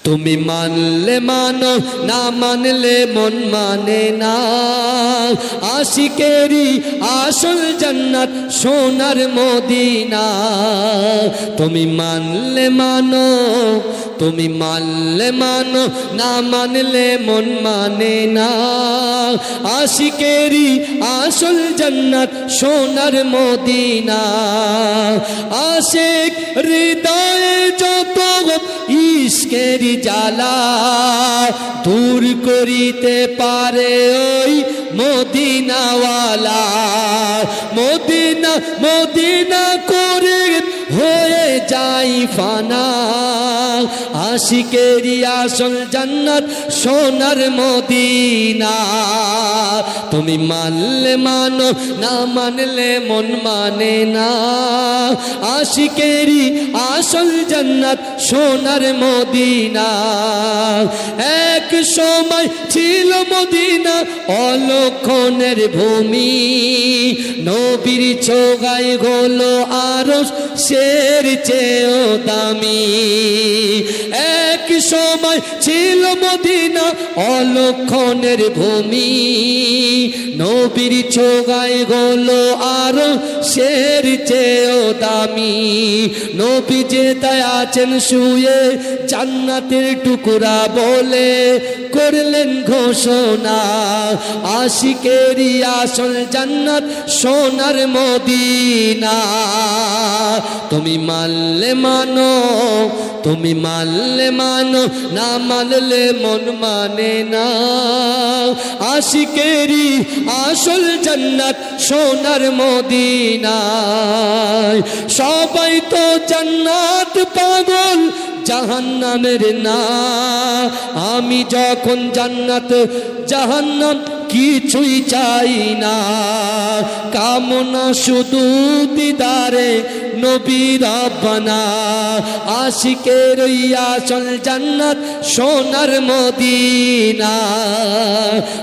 তুমি মানলে মানো, না মানলে মন মানে না। আশিকেরি আসল জান্নাত সোনার মদিনা। তুমি মানলে মানো, তুমি মানলে মানো, না মানলে মন মানে না। আশিকেরি আসল জান্নাত সোনার মদিনা। আশিক হৃদয়ে যত ইশকেরি জ্বালা দূর করিতে পারে ওই মদিনাওয়ালা। মদিনা মদিনা করে হয়ে যাই ফানা। আশিকেরি আসল জান্নাত সোনার মদিনা। তুমি মানলে মানো, না মানলে মন মানে না। আশিকেরি আসল জান্নাত সোনার মদিনা। এক সময় ছিল মদিনা অলক্ষণের ভূমি। নবীর ছোঁয়ায় হলো আরশ শের চেয়েও দামি। এক সময় ছিল মদিনা অলক্ষণের ভূমি। নবীর ছোঁয়ায় হলো আরশ শের চেয়েও দামি। নবী যে তাই আছেন শুয়ে জান্নাতের টুকরা বলে করলেন ঘোষণা। আশিকেরি আসল জান্নাত সোনার মদিনা। তুমি মানলে মানো, তুমি মানলে মানো, না মানলে মন মানে না। আশিকেরি আসল জান্নাত সোনার মদিনা। সবাই তো জান্নাত পাগল জাহান্নামের না। আমি যখন জান্নাত জাহান্নাম কিছুই চাই না। কামনা শুধু দিদারে নবী রাব্বানা। আশিকের আসল জান্নাত সোনার মদিনা।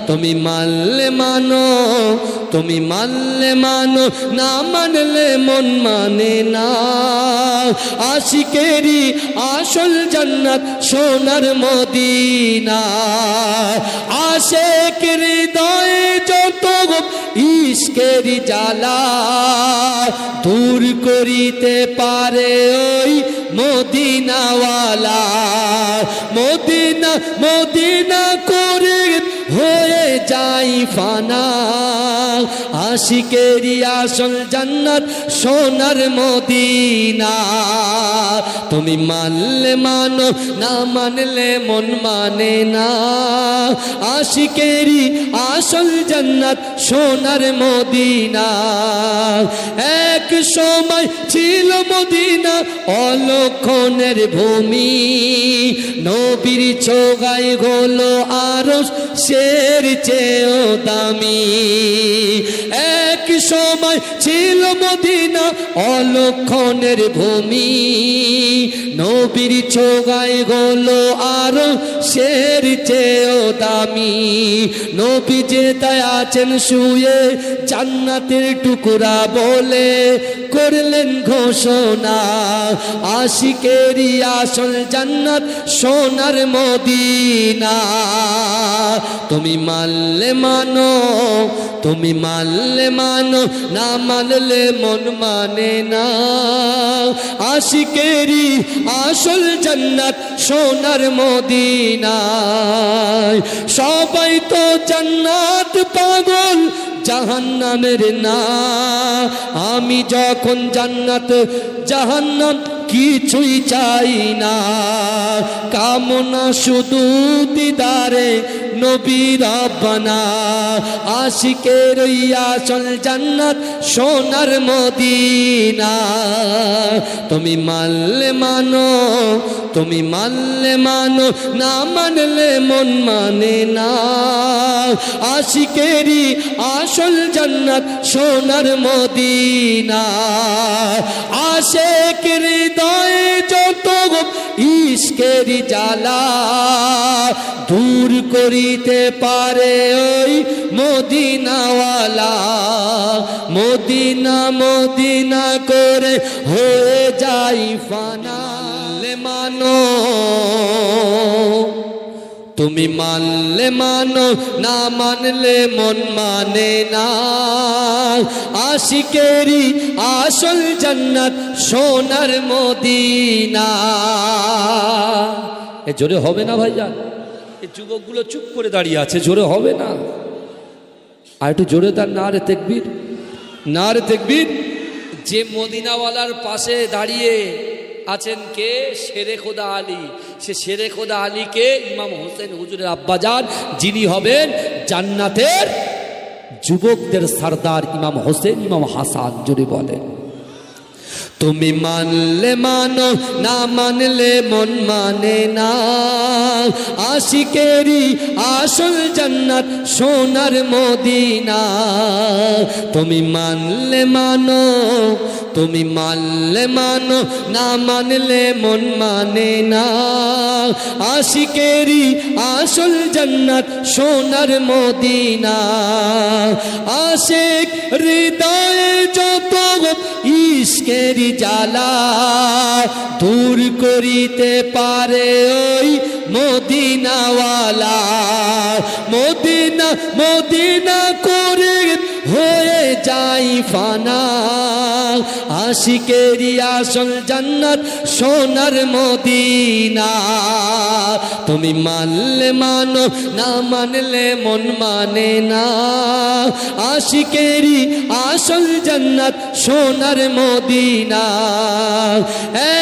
তুমি মানলে মানো, তুমি মানলে মানো, না মানলে মন মানে না। আশিকেরি আসল জান্নাত সোনার মদিনা। আশিক হৃদয়ে যত ইশকেরি জ্বালা দূর করিতে পারে ওই মদিনাওয়ালা। মদিনা মদিনা করে হয়ে যাই ফানা। আশিকেরি আসল জান্নাত সোনার মদিনা। তুমি মানলে মানো, না মানলে মন মানে না। আশিকেরি আসল জান্নাত সোনার মদিনা। এক সময় ছিল মদিনা অলক্ষণের ভূমি। নবীর ছোঁয়ায় হলো আরশ শের চেয়েও দামি। এক সময় ছিল মদিনা অলক্ষণের ভূমি। নবীর ছোঁয়ায় হলো আরশ শের চেয়েও দামি। নবী যে তাই আছেন শুয়ে জান্নাতের টুকরা বলে করলেন ঘোষণা। আশিকেরি আসল জান্নাত সোনার মদিনা। তুমি মানলে মানো, তুমি মানলে মানো, না মানলে মন মানে না। আশিকেরি আসল জান্নাত সোনার মদিনা। সবাই তো জান্নাত পাগল জাহান্নামের না। আমি যখন জান্নাত জাহান্নাম কিছুই চাই না। কামনা শুধু দিদারে নবী রাব্বানা। আশিকের আসল জান্নাত সোনার মদিনা। তুমি মানলে মানো, তুমি মানলে মানো, না মানলে মন মানে না। আশিকেরি আসল জান্নাত সোনার মদিনা। আশিক হৃদয়ে যত ইশকেরি জ্বালা দূর করিতে পারে ওই মদিনাওয়ালা। মদিনা মদিনা করে হয়ে যাই ফানা। মানো তুমি মানলে মানো না মানলে মন মানে না আশিকেরি আসল জান্নাত সোনার মদিনা এ জোরে হবে না ভাইজান এই যুবকগুলো চুপ করে দাঁড়িয়ে আছে জোরে হবে না আর একটু জোরে তার নারে তাকবীর নারে তাকবীর যে মদিনাওয়ালার পাশে দাঁড়িয়ে আছেন কে শেরে খোদা আলী সে শেরে খোদা আলীকে ইমাম হোসেন হুজুরের আব্বাজান যিনি হবেন জান্নাতের যুবকদের সরদার ইমাম হোসেন ইমাম হাসান জুড়ে বলেন তুমি মানলে মানো না মানলে মন মানে না আশিকেরি আসল জান্নাত সোনার মদিনা তুমি মানলে মানো তুমি মানলে মানো না মানলে মন মানে না আশিকেরি আসল জান্নাত সোনার মদিনা আশিক হৃদয়ে যত ইশকেরি জ্বালা দূর করিতে পারে ওই মদিনাওয়ালা মদিনা মদিনা করে হয়ে যাই ফানা আশিকেরি আসল জান্নাত সোনার মদিনা তুমি মানলে মানো না মানলে মন মানে না আশিকেরি আসল জান্নাত সোনার মদিনা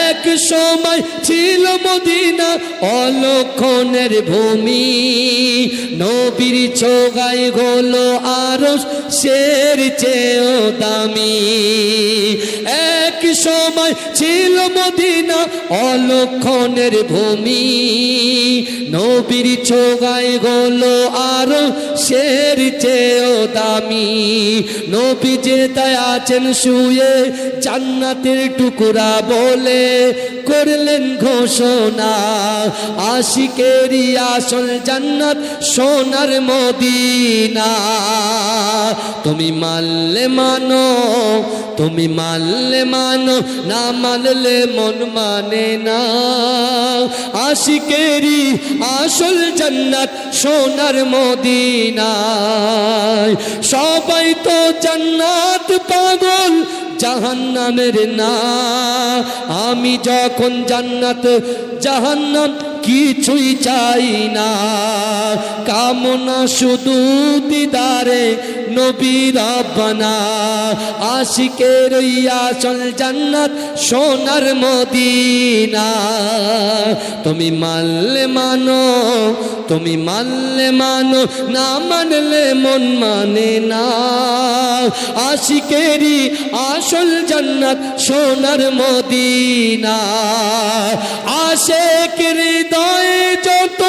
এক সময় ছিল মদিনা অলক্ষণের ভূমি নবীর ছোগায় হলো আরশ শের চেয়েও দামি এক সময় ছিল মদিনা অলক্ষণের ভূমি নবীর ছোগায় হলো আরশ শের চেয়েও দামি নবী যে তাই আছেন শুয়ে জান্নাতের টুকরা বলে করলেন ঘোষণা আশিকেরি আসল জান্নাত সোনার মদিনা তুমি মানলে মানো তুমি মানলে মানো না মানলে মন মানে না আশিকেরি আসল জান্নাত সোনার মদিনা সবাই তো জান্নাত পাগল জাহান্নামের না আমি যখন জান্নাত জাহান্নাম কিছুই চাই না কামনা শুধু দিদারে নবী রাব্বানা আশিকের আসল জান্নাত সোনার মদিনা তুমি মানলে মানো তুমি মানলে মানো না মানলে মন মানে না আশিকেরি আসল জান্নাত সোনার মদিনা আশিক হৃদয়ে যত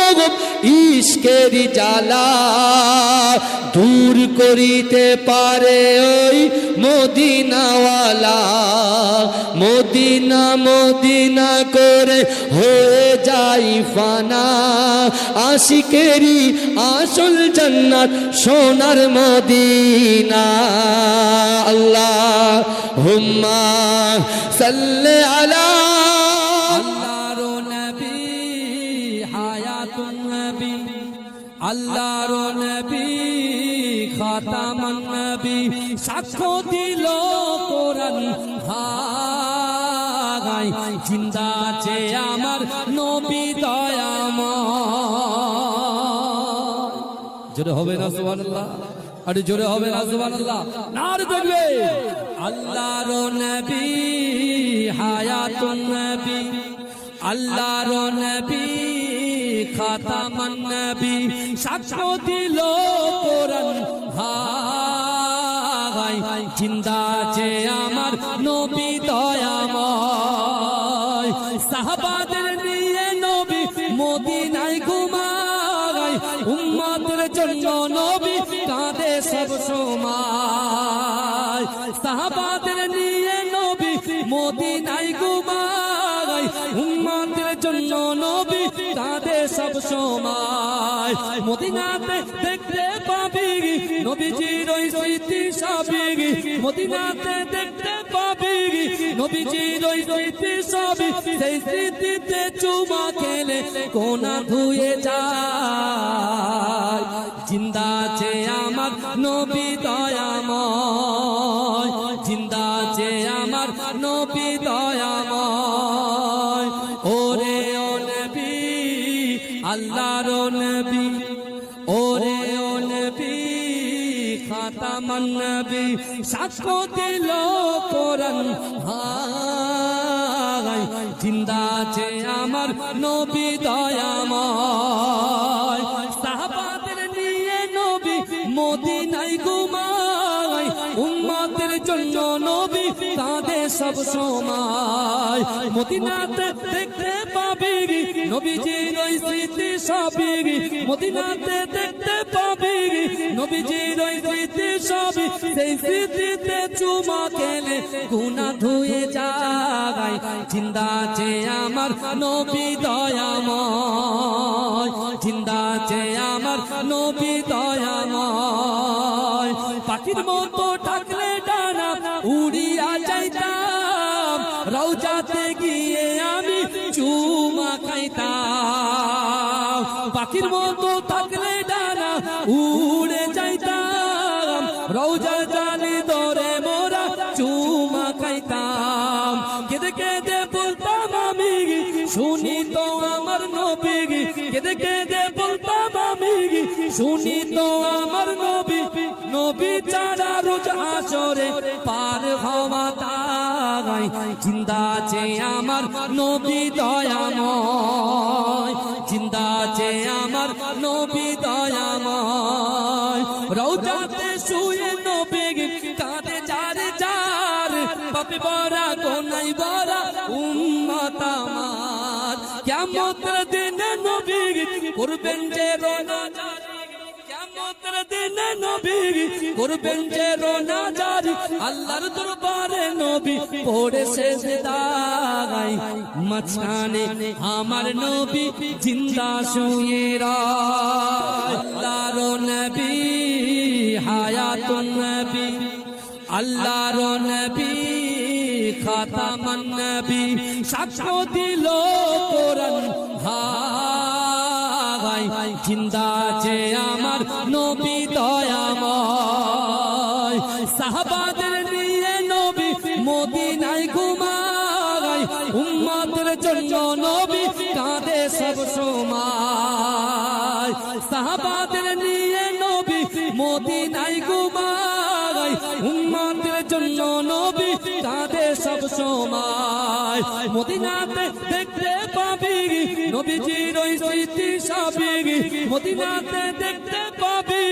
ইশকেরি জ্বালা দূর করিতে পারে ওই মদিনাওয়ালা মদিনা মদিনা করে হয়ে যাই ফানা আশিকেরি আসল জান্নাত সোনার মদিনা আল্লাহুম্মা সাল্লি আলা আল্লাহর নবী খাতামুন নবী সাক্ষ্য দিল কোরআন হায় জিন্দা আছে আমার নবী দয়াময় জোরে হবে না সুবহানাল্লাহ আরে জোরে হবে না সুবহানাল্লাহ নারে দেখবে আল্লাহর নবী হায়াতুন নবী আল্লাহর নবী খাতামুন নবী সাক্ষ্য দিল কোরআন হায় জিন্দা আছে আমার নবী দয়াময় সাহাবাদের নিয়ে নবী মদিনায় ঘুমায় উম্মতের জন্য নবী কাঁদে সব সময় সাহাবাদের নিয়ে নবী মদিনায় ঘুমায় উম্মতের জন্য নবী কাঁদে সব সময় মদিনাতে দেখতে পাবি নবীজির ওই স্মৃতি সবই মদিনাতে দেখতে পাবি নবীজির ওই স্মৃতি সবই সেই স্মৃতিতে চুমা খেলে কোনা ধুয়ে যায় জিন্দা আছে আমার নবী দয়াময় জিন্দা আছে আমার নবী দয়াময় ওরে ও নবী আল্লাহর নবী ওরে ও নবী খাতামান নবী সাক্ষ্য দিল কোরআন হায় জিন্দা আছে আমার নবী দয়াময় সাহাবাদের নিয়ে নবী মদিনায় ঘুমায় উম্মতের জন্য নবী কাঁদে সব সময় মদিনাতে দেখতে পাবি নবীজির ওই স্মৃতি সবই মদিনাতে দেখতে পাবি নবীজির ওই স্মৃতি সবই সেই স্মৃতিতে চুমা খেলে গুনাহ ধুয়ে যায় জিন্দা আছে আমার নবী দয়াময় জিন্দা আছে আমার নবী দয়াময় পাখির মতো ডাকলে ডানা উড়িয়া যাইতাম রওজাতে গিয়ে আমি চুমা খাইতাম পাখির মতো থাকলে ডানা উড়ে যাইতাম রওজার জালি ধরে মোরা চুমা খাইতাম কেঁদে কেঁদে বলতাম আমি শুনি তো আমার নবী কেঁদে কেঁদে বলতাম আমি শুনি তো আমার নবী নবী ছাড়া রোজ আসরে পার হওয়া তাই জিন্দা আছে আমার নবী দয়াময় জিন্দা আছে আমার নবী দয়াময় রওজাতে শুয়ে নবী কাঁদে যার যার পাপে ভরা গোনায় ভরা উম্মত আমার কিয়ামতের দিনে নবী করবেন যে রোনা কিয়ামতের দিনে নবী করবেন যে রোনা জারি আল্লাহর দরবারে নবী পড়ে সেজদায় মাঝখানে আমার নবী জিন্দা শুয়ে আল্লাহর নবী হায়াতুন নবী আল্লাহর নবী খাতামান নবী সাক্ষ্য দিল কোরআন হায় জিন্দা আছে আমার নবী দয়াময় সাহাবাদের নিয়ে নবী মদিনায় ঘুমায় উম্মতের জন্য নবী কাঁদে সব সময় সাহাবাদের নিয়ে নবী মদিনায় ঘুমায় উম্মতের জন্য নবী কাঁদে সব সময় মদিনাতে দেখতে পাবি নবীজির ওই স্মৃতি সবই মদিনাতে দেখতে পাবি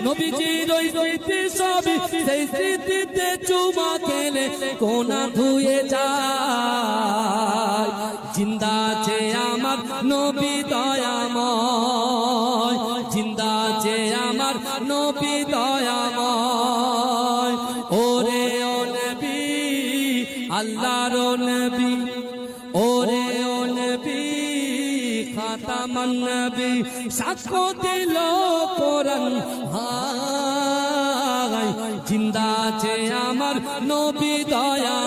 নবীজির ওই স্মৃতি সবই সেই স্মৃতিতে চুমা খেলে কোনা ধুয়ে যায় জিন্দা আছে আমার নবী দয়াময় জিন্দা আছে আমার নবী দয়াময় ওরে ও নবী আল্লাহর নবী ওরে ও নবী খাতামান নবী সাক্ষ্য দিল কোরআন হায় জিন্দা আছে আমার নবী দয়াময়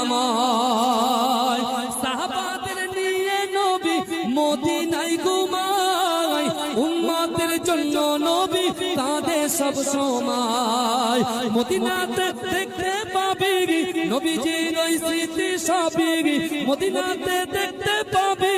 সাহাবাদের নিয়ে নবী মদিনায় ঘুমায় উম্মতের জন্য নবী কাঁদে সব সময় মদিনাতে দেখতে পাবি নবীজির ওই স্মৃতি সবই মদিনাতে দেখতে পাবি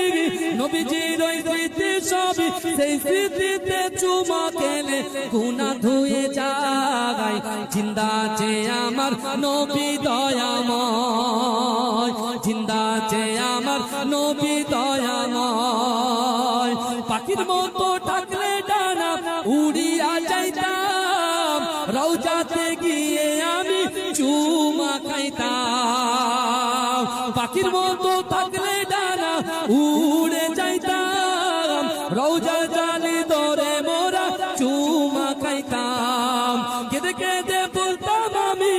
নবীজির ওই স্মৃতি সবই সেই স্মৃতিতে চুমা খেলে গুনাহ ধুয়ে যায় জিন্দা আছে আমার নবী দয়াময় জিন্দা আছে আমার নবী দয়াময় পাখির মতো ডাকলে ডানা উড়িয়া যাইতাম রওজাতে গিয়ে আমি চুমা খাইতাম পাখির মতো থাকলে ডানা উড়ে যাইতাম রওজার জালি ধরে মোরা চুমা খাইতাম কেঁদে কেঁদে বলতাম আমি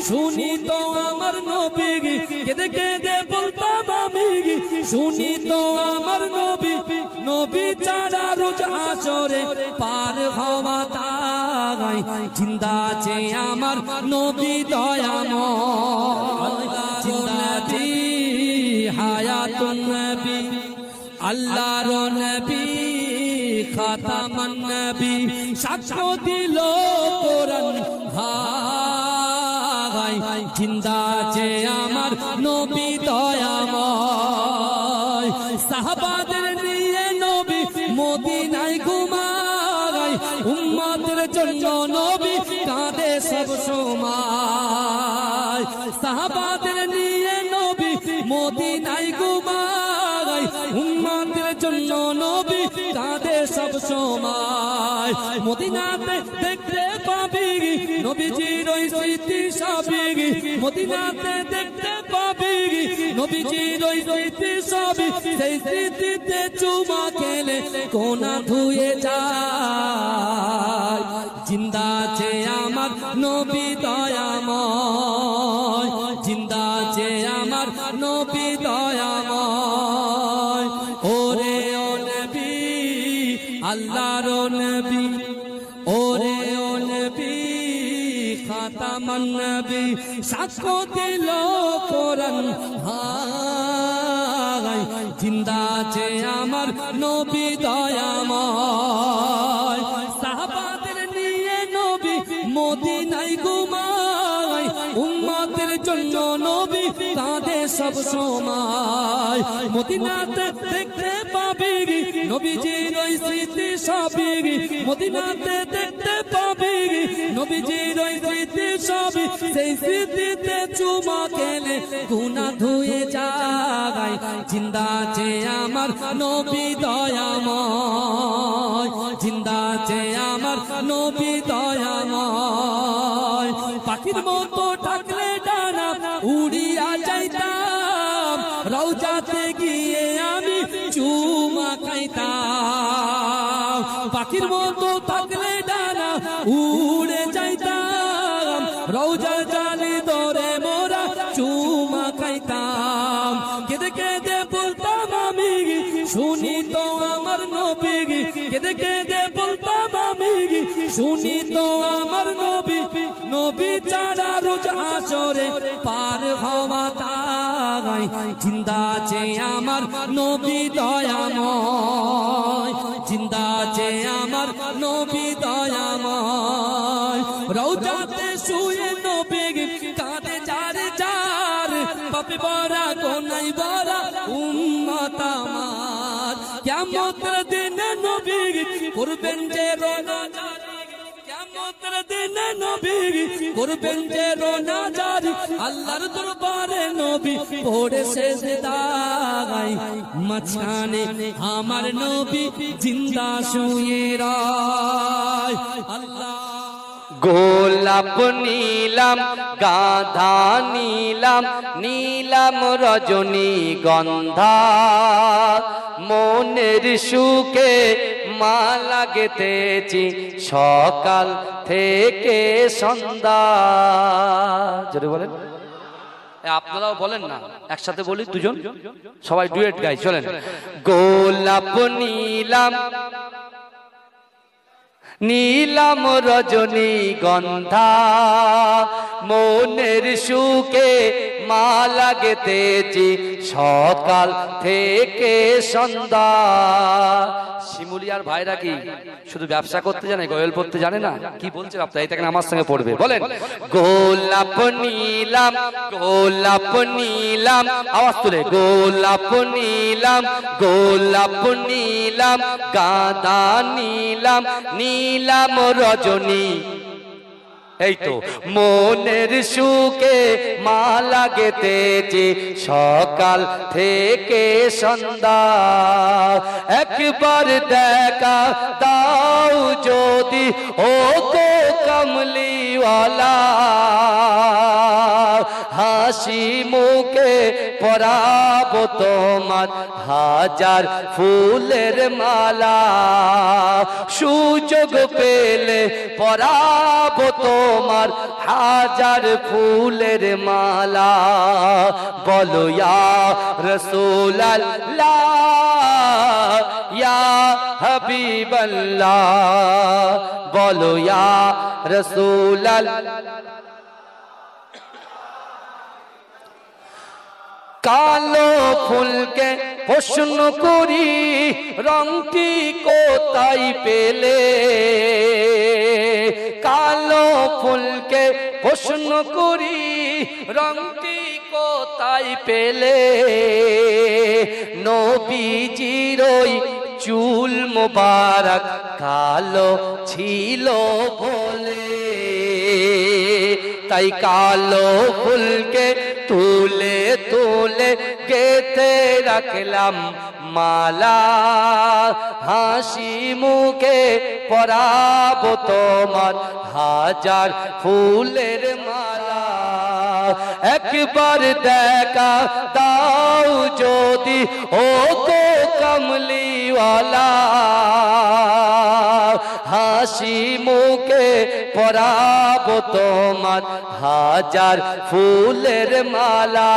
শুনি তো আমার নবী কেঁদে কেঁদে বলতাম আমি শুনি তো আমার নবী নবী ছাড়া রোজ হাসরে পার হওয়া তাই জিন্দা আছে আমার নবী দয়াময় জিন্দা আছে হায়াতুন নবী আল্লাহর নবী খাতামান নবী সাক্ষ্য দিল কোরআন ভাই জিন্দা আছে আমার নবী দয়াময় সাহাবাদের নিয়ে নবী মদিনায় ঘুমায় উম্মতের জন্য নবী কাঁদে সব সময় সাহাবাদের নিয়ে নবী মদিনায় ঘুমায় উম্মতের জন্য নবী কাঁদে সব সময় মদিনাতে দেখতে পাবি নবীজির ওই স্মৃতি সবই মদিনাতে দেখতে পাবি নবীজির ওই স্মৃতি সবই সেই স্মৃতিতে চুমা খেলে কোনা ধুয়ে যায় জিন্দা আছে আমার নবী দয়াময় জিন্দা আছে আমার নবী দয়াময় ওরে ও নবী আল্লাহর নবী ওরে ও নবী খাতামান নবী সাক্ষ্য দিল কোরআন ভাই জিন্দা আছে আমার নবী দয়াময় সাহাবাদের নিয়ে নবী মদিনায় ঘুমায় উম্মতের জন্য নবী কাঁদে সব সময় মদিনাতে দেখতে পাবি নবীজির ওই স্মৃতি সবই মদিনাতে দেখতে পাবি নবীজির ওই স্মৃতি সবই সেই স্মৃতিতে চুমা খেলে গুনাহ ধুয়ে যায় জিন্দা আছে আমার নবী দয়াময় জিন্দা আছে আমার নবী দয়াময় পাখির মতো ডাকলে ডানা উড়িয়া যাইতাম রওজাতে গিয়ে আমি চুমা খাইতাম পাখির মতো থাকলে ডানা উড়ে যাইতাম রওজা জালি ধরে মোরা চুমা খাইতাম কেঁদে কেঁদে বলতাম আমি শুনি তো আমার নবী কেঁদে কেঁদে বলতাম আমি শুনি তো আমার নবী নবী ছাড়া রোজ হাসরে পার হওয়া তাই জিন্দা আছে আমার নবী দয়াময় জিন্দা আছে আমার নবী দয়াময় রওজাতে শুয়ে নবী কাঁদে যার যার পাপে ভরা গোনায় ভরা উম্মত আমার কিয়ামতের দিনে নবী করবেন যে রোনাজারি কিয়ামতের দিনে নবী করবেন যে রোনাজারি আল্লাহর দরবারে নবী পড়ে সেজদায় মাঝখানে আমার নবী জিন্দা শুয়ে রয় আল্লাহ গোলাপ নীলাম গাধা নীলাম নীলাম রজনী গন্ধা মনের সুখে মালা গেঁথেছি সকাল থেকে সন্ধ্যা জোরে বলেন আপনারাও বলেন না একসাথে বলি দুজন সবাই ডুয়েট গাই চলেন গোলাপ নীলাম নীলাম রজনী গন্ধা মনের সুখে মালা গেঁথেছি সকাল থেকে সন্ধ্যা শিমুলিয়ার ভাইরা কি শুধু ব্যবসা করতে জানে গয়েল পড়তে জানে না কি বলছে আপনারা এই দেখেন আমার সঙ্গে পড়বে বলেন গোলাপ নীলাম আওয়াজ তুলে গোলাপ নীলাম গাঁদা নীলাম নীলাম রজনী এই তো মনের সুখে মালা গেঁথেছি সকাল থেকে সন্ধ্যা একবার দেখা দাও যদি ও গো কমলিওয়ালা হাসি মুখে পরাবো তোমার হাজার ফুলের মালা সুযোগ পেলে পরাবো তোমার হাজার ফুলের মালা বলো ইয়া রাসূলুল্লাহ ইয়া হাবিবাল্লাহ, বলো ইয়া রাসূলাল্লাহ। কালো ফুলকে প্রশ্ন করি রংটি কোথায় পেলে, কালো ফুলকে প্রশ্ন করি রংটি কোথায় পেলে, নবীজির ওই চুল মোবারক কালো ছিল বলে, তাই কালো ফুলকে তুলে তুলে গেথে রাখলাম মালা, হাসি মুখে পরাবো তোমার হাজার ফুলের মালা। একবার দেখা দাও যদি ও গো কমলিওয়ালা, হাসি মুখে পরাবো তোমার হাজার ফুলের মালা।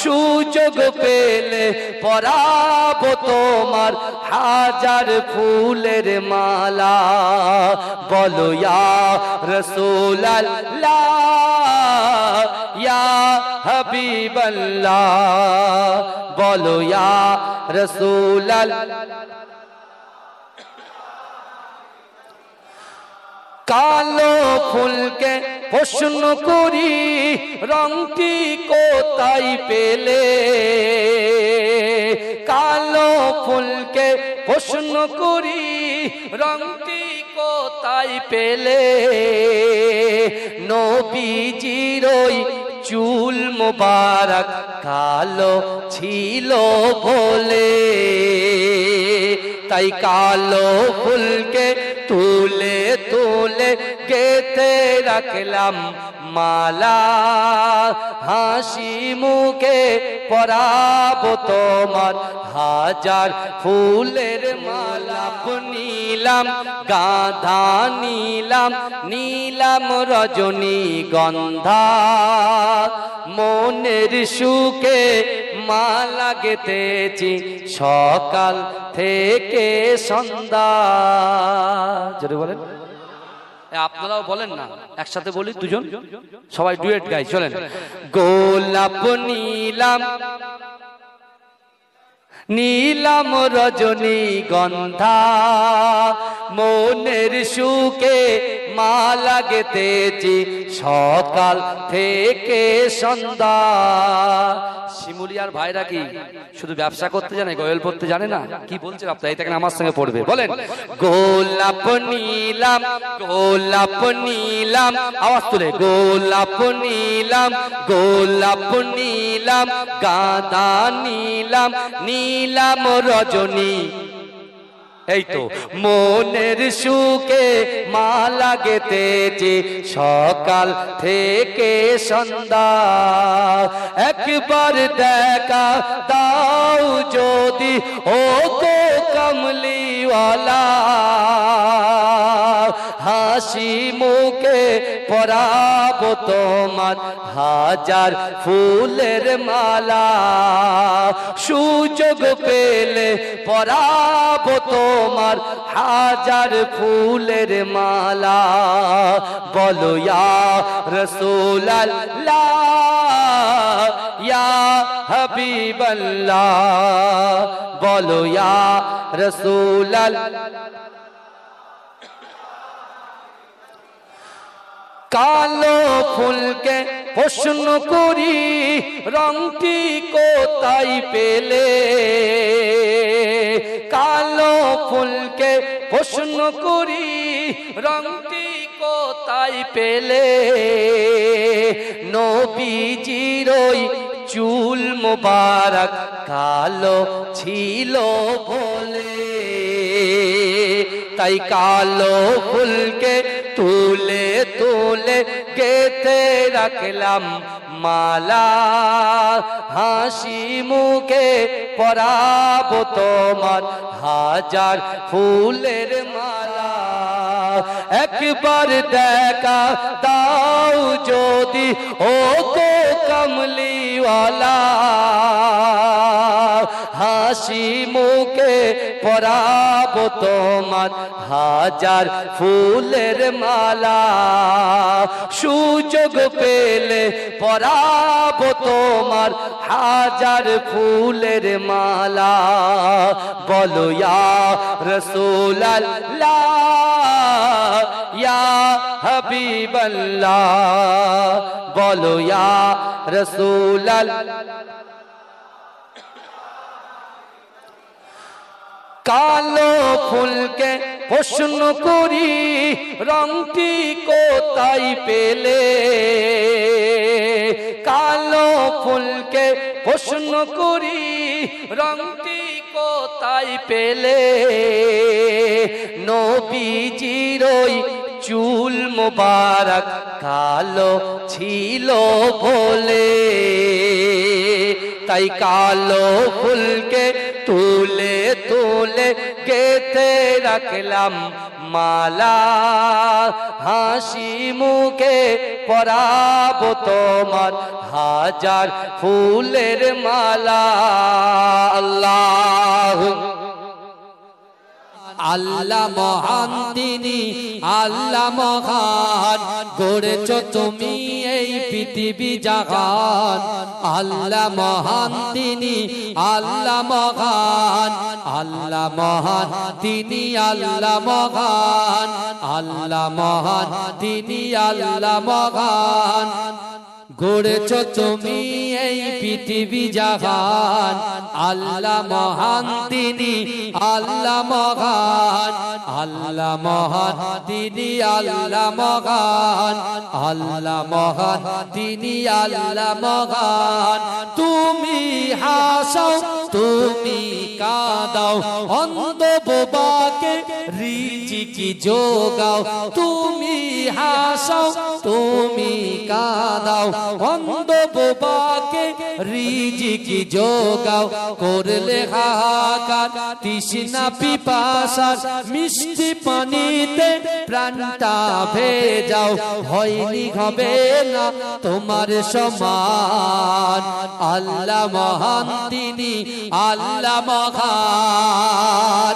সুযোগ পেলে পরাবো তোমার হাজার ফুলের মালা, বলো ইয়া রাসূলাল্লাহ, ইয়া হাবিবাল্লাহ, বলো ইয়া রাসূলাল্লাহ। কালো ফুলকে প্রশ্ন করি রংটি কোথায় পেলে, কালো ফুলকে প্রশ্ন করি রংটি কোথায় পেলে, নবীজির ওই চুল মোবারক কালো ছিল বলে, তাই কালো ফুলকে তুলে তুলে গেথে রাখলাম মালা, হাসি মুখে পরাবো তোমার হাজার ফুলের মালা। নীলাম গাঁধা নীলাম, নীলাম রজনী গন্ধা, মনের সুখে মালা গেথেছি সকাল থেকে সন্ধ্যা। জোরে বলেন, আপনারাও বলেন না, একসাথে বলি দুজন, সবাই ডুয়েট গাই, চলেন। গোলাপ নীলাম, নীলাম রজনী গন্ধা, মনের সুখে মালা গেথেছি সকাল থেকে সন্ধ্যা। শিমুলিয়ার ভাইরা কি শুধু ব্যবসা করতে জানে, গয়েল পড়তে জানে না? কি বলছেন আপনারা? এই দেখেন আমার সঙ্গে পড়বে, বলেন গোলাপ নীলাম, গোলাপ নীলাম, আওয়াজ তুলে গোলাপ নীলাম, গোলাপ নীলাম, গাঁদা নীলাম, নীলাম রজনী। এই তো মনের সুখে মালা গেথেছি সকাল থেকে সন্ধ্যা। একবার দেখা দাও যদি ও গো কমলিওয়ালা, হাসি মুখে পরাবো তোমার হাজার ফুলের মালা। সুযোগ পেলে পরাবো তোমার হাজার ফুলের মালা। বলো ইয়া রাসূলুল্লাহ, ইয়া হাবিবাল্লাহ, বলো ইয়া রাসূলুল্লাহ। কালো ফুলকে প্রশ্ন করি রংটি কোথায় পেলে, কালো ফুলকে প্রশ্ন করি রংটি কোথায় পেলে, নবীজির ওই চুল মোবারক কালো ছিল বলে, তাই কালো ফুলকে তুলে তুলে গেথে রাখলাম মালা। হাসি মুখে পরাবো তোমার হাজার ফুলের মালা। একবার দেখা দাও যদি ও গো কমলিওয়ালা, হাসি মুখে পরাবো তোমার হাজার ফুলের মালা সুযোগ পেলে পরাবো তোমার হাজার ফুলের মালা বলো ইয়া রাসূলুল্লাহ ইয়া হাবিবাল্লাহ বলো ইয়া রাসূলুল্লাহ কালো ফুলকে প্রশ্ন করি রংটি কোথায় পেলে কালো ফুলকে প্রশ্ন করি রংটি কোথায় পেলে নবীজির ওই চুল মোবারক কালো ছিল বলে তাই কালো ফুলকে তুলে তুলে গেথে রাখলাম মালা হাসি মুখে পরাবো তোমার হাজার ফুলের মালা আল্লাহ আল্লাহ মহান তিনি আল্লাহ মহান গড়েছ তুমি এই পৃথিবী জাহান আল্লাহ মহান তিনি আল্লাহ মহান আল্লাহ মহান তিনি আল্লাহ মহান আল্লাহ মহান তিনি আল্লাহ মহান গড়েছ তুমি এই পৃথিবী জাহান আল্লাহ মহান তিনি আল্লাহ মহান আল্লাহ মহান তিনি আল্লাহ মহান আল্লাহ মহান তিনি আল্লাহ মহান তুমি হাসাও তুমি কাঁদাও অন্ধ বোবাকে রিজিকি যোগাও তুমি হাসাও তুমি কাঁদাও অন্ধ বোবাকে রিজিকি যোগাও করলে হাহাকার তৃষ্ণা পিপাসার মিষ্টি পানিতে প্রাণটা ভেজাও হয়নি হবে না তোমার সমান আল্লাহ মহান তিনি আল্লাহ মহান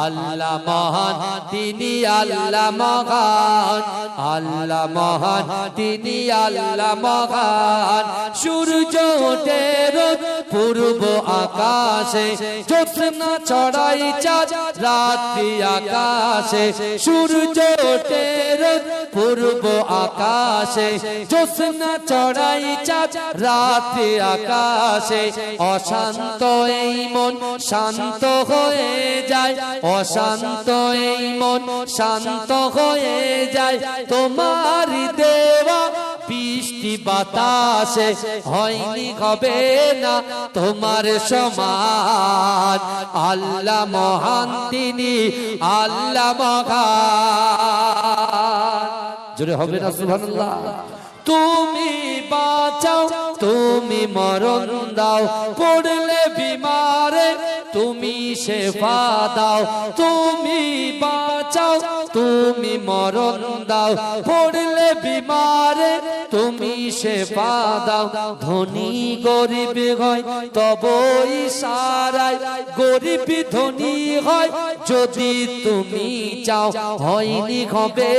আল্লাহ মহান তিনি আল্লাহ মহান আল্লাহ মহান তিনি আল্লাহ মহান সূর্য ওঠে রোজ পূর্ব আকাশে জ্যোৎস্না ছড়াই চাঁদ রাত্রি আকাশে সূর্য ওঠে রোজ পূর্ব আকাশে জ্যোৎস্না ছড়াই চাঁদ রাত্রি আকাশে অশান্ত এই মন শান্ত হয়ে যায় অশান্ত এই মন শান্ত হয়ে যায় তোমার দেওয়া বৃষ্টি বাতাসে হয়নি হবে না তোমার সমান আল্লাহ মহান তিনি আল্লাহ মহান জোরে হবে না সুবহানাল্লাহ তুমি বাঁচাও তুমি মরণ দাও পড়লে বিমারে তুমি শেফা দাও তুমি বাঁচাও তুমি মরণ দাও পড়লে বিমারে তুমি শেফা দাও ধনী গরিব হয় তবে ইশারায় গরিব ধনী হয় যদি তুমি চাও হয়নি হবে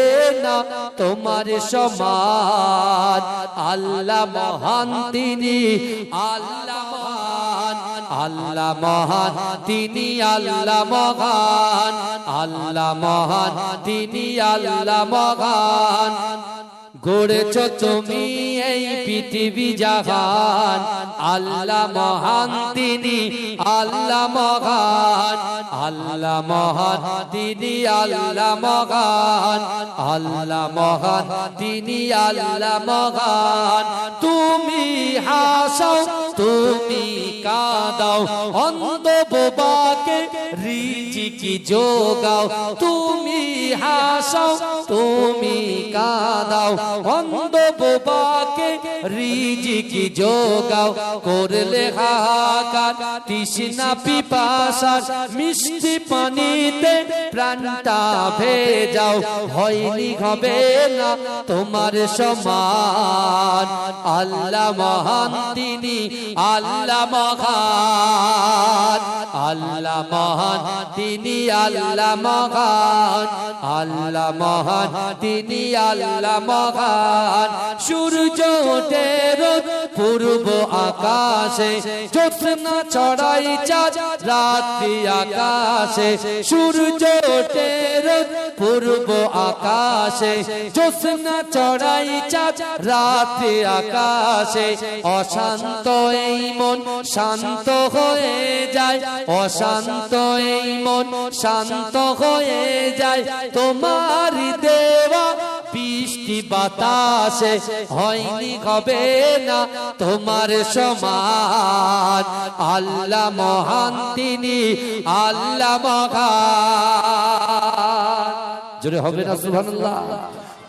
না তোমার সমান আল্লাহ মহান তিনি আল্লাহ মহান আল্লাহ মহান তিনি আল্লাহ মহান আল্লাহ মহান তিনি আল্লাহ মহান গড়েছ তুমি এই পৃথিবী জাহান আল্লাহ মহান তিনি আল্লাহ মহান আল্লাহ মহান তিনি আল্লাহ মহান আল্লাহ মহান তিনি আল্লাহ মহান তুমি হাসাও তুমি কাঁদাও অন্ধ বোবাকে রিজিকি যোগাও তুমি হাসাও তুমি কাঁদাও অন্ধ বোবাকে রিজিকি যোগাও করলে হাহাকার তৃষ্ণা পিপাসার মিষ্টি পানিতে প্রাণটা ভেজাও হয়নি হবে না তোমার সমান আল্লাহ মহান তিনি আল্লাহ মহান আল্লাহ মহান তিনি আল্লাহ মহান আল্লাহ মহান তিনি আল্লাহ মহান সূর্য ওঠে রোজ পূর্ব আকাশে জ্যোৎস্না ছড়াই চাঁদ রাত্রি আকাশে সূর্য ওঠে রোজ পূর্ব আকাশে জ্যোৎস্না ছড়াই চাঁদ রাত্রি আকাশে অশান্ত এই মন শান্ত হয়ে যায় অশান্ত এই মন শান্ত হয়ে যায় তোমার দেওয়া বৃষ্টি বাতাসে হয়নি হবে না তোমার সমান আল্লাহ মহান তিনি আল্লাহ মহান জোরে হবে না সুবহানাল্লাহ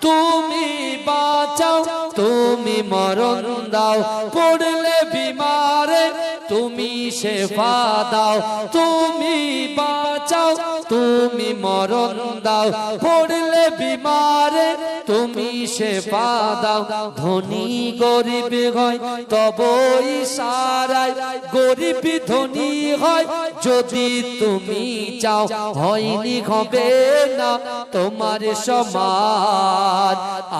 তুমি বাঁচাও তুমি মরণ দাও পড়লে বিমারে তুমি শেফা দাও তুমি বাঁচাও তুমি মরণ দাও পড়লে বিমারে তুমি শেফা দাও ধনী গরিব হয় তবে ইশারায় গরিব ধনী হয় যদি তুমি চাও হয়নি হবে না তোমার সমান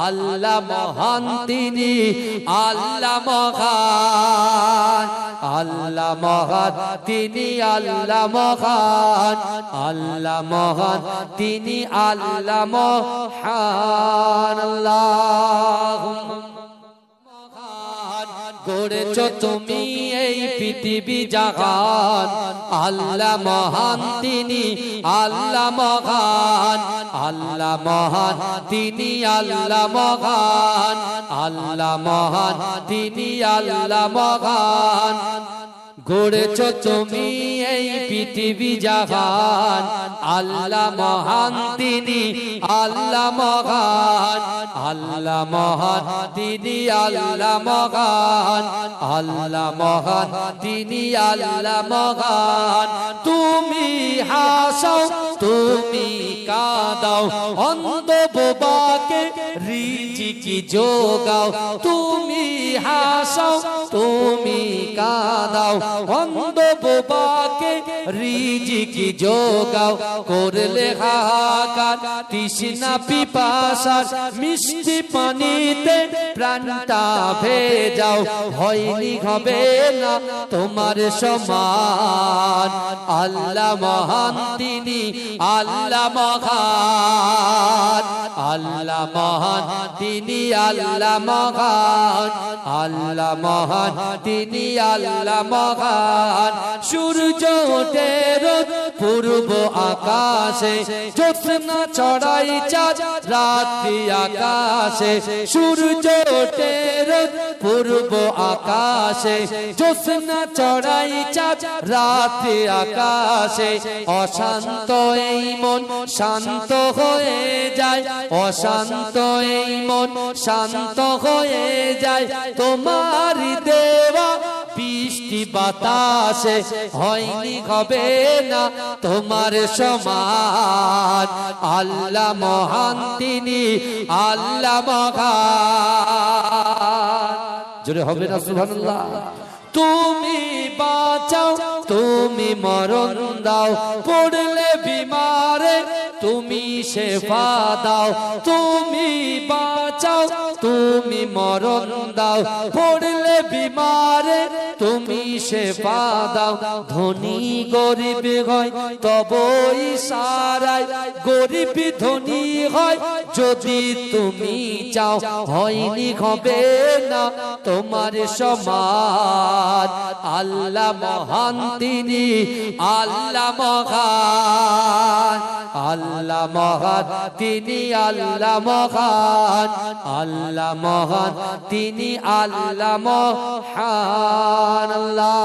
আল্লাহ মহান তিনি আল্লাহ মহান আল্লাহ মহান তিনি আল্লাহ মহান আল্লাহ মহান তিনি আল্লাহ মহান আল্লাহুম্মা গড়েছ তুমি এই পৃথিবী জাহান আল্লাহ মহান তিনি আল্লাহ মহান আল্লাহ মহান তিনি আল্লাহ মহান আল্লাহ মহান তিনি আল্লাহ মহান গড়েছ তুমি এই পৃথিবী জাহান আল্লাহ মহান তিনি আল্লাহ মহান আল্লাহ মহান তিনি আল্লাহ মহান আল্লাহ মহান তিনি আল্লাহ মহান তুমি হাসাও তুমি কাঁদাও অন্ধ বোবাকে রিজিকি যোগাও তুমি হাসাও তুমি কাঁদাও অন্ধ বোবাকে রিজিকি যোগাও করলে হাহাকার তৃষ্ণা পিপাসার মিষ্টি পানিতে প্রাণটা ভেজাও হয়নি হবে না তোমার সমান আল্লাহ মহান তিনি আল্লাহ মহান আল্লাহ মহান তিনি আল্লাহ মহান আল্লাহ মহান তিনি আল্লাহ মহান সূর্য ওঠে রোজ পূর্ব আকাশে জ্যোৎস্না ছড়াই চাঁদ রাত্রি আকাশে সূর্য ওঠে রোজ পূর্ব আকাশে জ্যোৎস্না ছড়াই চাঁদ রাত্রি আকাশে অশান্ত এই মন শান্ত হয়ে যায় অশান্ত এই মন শান্ত হয়ে যায় তোমার দেওয়া বৃষ্টি বাতাসে হয়নি হবে না তোমার সমান আল্লাহ মহান তিনি আল্লাহ মহান জোরে হবে না সুবহানাল্লাহ তুমি বাঁচাও তুমি মরণ দাও পড়লে বিমারে তুমি শেফা দাও তুমি বাঁচাও তুমি মরণ দাও পড়লে বিমারে তুমি শেফা দাও ধনী গরিব হয় তবে ইশারায় গরিব ধনী হয় যদি তুমি চাও হয়নি হবে না তোমার সমান আল্লাহ মহান তিনি আল্লাহ মহান আল্লাহ মহান তিনি আল্লাহ মহান আল্লাহ মহান তিনি আল্লাহ মহান আল্লাহ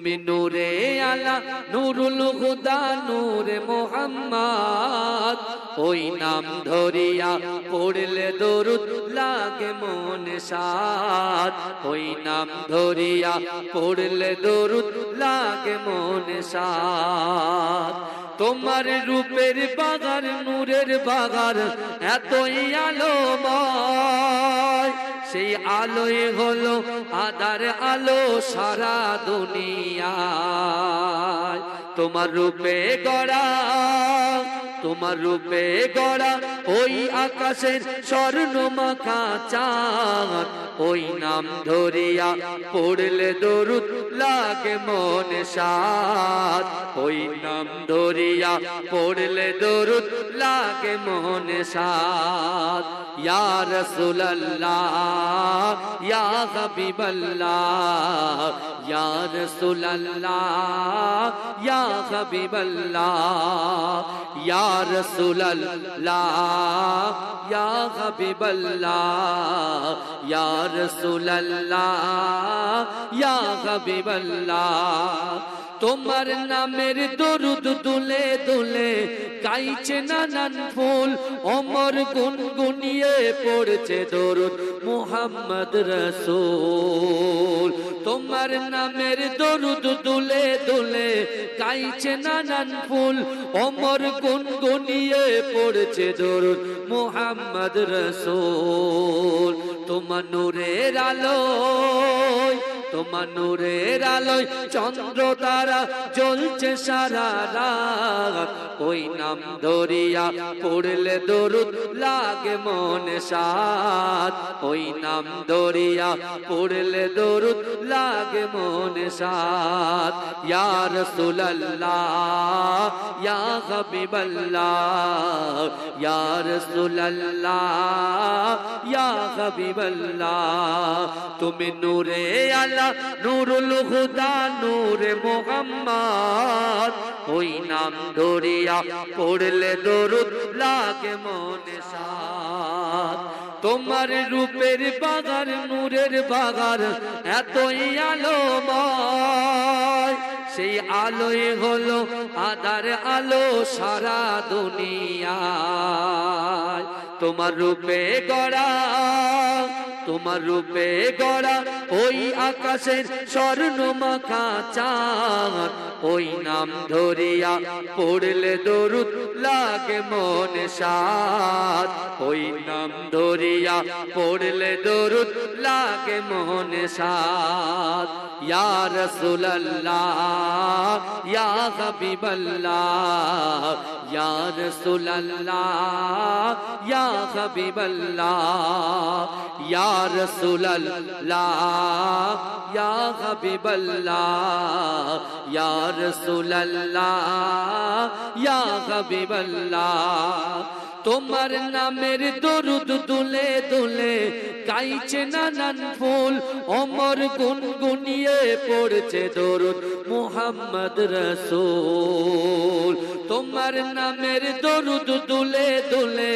তুমি নূরে আলা নূরুল হুদা নূরে মোহাম্মদ, ওই নাম ধরিয়া পড়লে দরুদ লাগে মনে সাদ, ওই নাম ধরিয়া পড়লে দরুদ লাগে মনে সাদ। তোমার রূপের বাগার নূরের বাগার এতই আলোময়, সেই আলোয় হলো আদার আলো সারা দুনিয়ায়। তোমার রূপে গড়া, তোমার রূপে গড়া ওই আকাশের স্বর্ণ মাখা চাঁদ, ওই নাম ধরিয়া পড়লে দরুদ লাগে মনে সাদ, ওই নাম ধরিয়া পড়লে দরুদ লাগে মনে সাদ। ইয়া রাসূলুল্লাহ ইয়া হাবিবাল্লাহ, ইয়া রাসূলুল্লাহ ইয়া হাবিবাল্লাহ, ইয়া রাসূলুল্লাহ ইয়া হাবিবাল্লাহ, ইয়া রাসূলুল্লাহ ইয়া হাবিবাল্লাহ। তোমার নামের দরুদ দুলে দুলে গাইছে নানান ফুল, অমর গুনগুনিয়ে পড়ছে দরুদ মুহাম্মদ রাসূল। তোমার নামের দরুদ দুলে দুলে গাইছে নানান ফুল, অমর গুনগুনিয়ে পড়ছে দরুদ মুহাম্মদ রাসূল। তোমার নূরের আলোয়, তোমার নূরের আলোয় চন্দ্র তারা জ্বলছে সারা রাত, ওই নাম ধরিয়া পড়লে দরুদ লাগে মনে সাদ, ওই নাম ধরিয়া পড়লে দরুদ লাগে মনে সাদ। ইয়া রাসূলুল্লাহ ইয়া হাবিবাল্লাহ, ইয়া রাসূলুল্লাহ ইয়া হাবিবাল্লাহ। তুমি নূরে আলা নূরুল হুদা নূরে মোহাম্মদ, ওই নাম ধরিয়া পড়লে দরুদ লাগে মনে সাদ। তোমার রূপের বাগার নূরের বাগার এতই আলোময়, সেই আলোয় হলো আদার আলো সারা দুনিয়ায়। তোমার রূপে গড়া, তোমার রূপে গড়া ওই আকাশের স্বর্ণ মাখা চাঁদ, ওই নাম ধরিয়া পড়লে দরুদ লাগে মনে সাদ, ওই নাম ধরিয়া পড়লে দরুদ লাগে মনে সাদ। ইয়া রাসূলুল্লাহ ইয়া হাবিবাল্লাহ, ইয়া রাসূলুল্লাহ ইয়া হাবিবাল্লাহ, ইয়া রাসূলুল্লাহ ইয়া হাবিবাল্লাহ, ইয়া রাসূলুল্লাহ ইয়া হাবিবাল্লাহ। তোমার নামের দরুদ দুলে দুলে গাইছে নানান ফুল, অমর গুনগুনিয়ে পড়ছে দরুদ মুহাম্মদ রাসূল। তোমার নামের দরুদ দুলে দুলে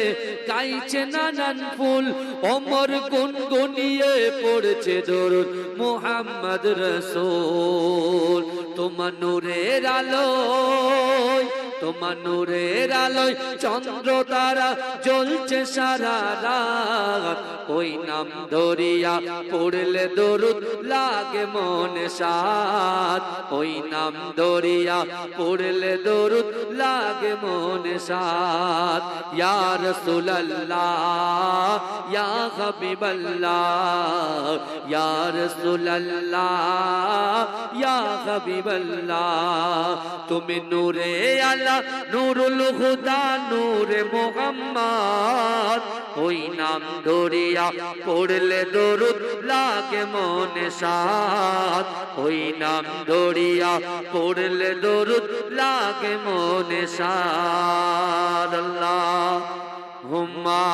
গাইছে নানান ফুল, অমর গুনগুনিয়ে পড়ছে দরুদ মুহাম্মদ রাসূল। তোমার নূরের আলোয়, তোমার নূরের আলোয় চন্দ্র তারা জ্বলছে সারা রাত, ওই নাম ধরিয়া পড়লে দরুদ লাগে মনে সাদ, ওই নাম ধরিয়া পড়লে দরুদ লাগে মনে সাদ। ইয়া রাসূলুল্লাহ ইয়া হাবিবাল্লাহ, ইয়া রাসূলুল্লাহ ইয়া হাবিবাল্লাহ। তুমি নূরে আলা নূরুল হুদা নূরে মোহাম্মদ, ওই নাম ধরিয়া পড়লে দরুদ লাগে মনে সাদ, ওই নাম ধরিয়া পড়লে দরুদ লাগে মনে সাদ। আল্লাহুম্মা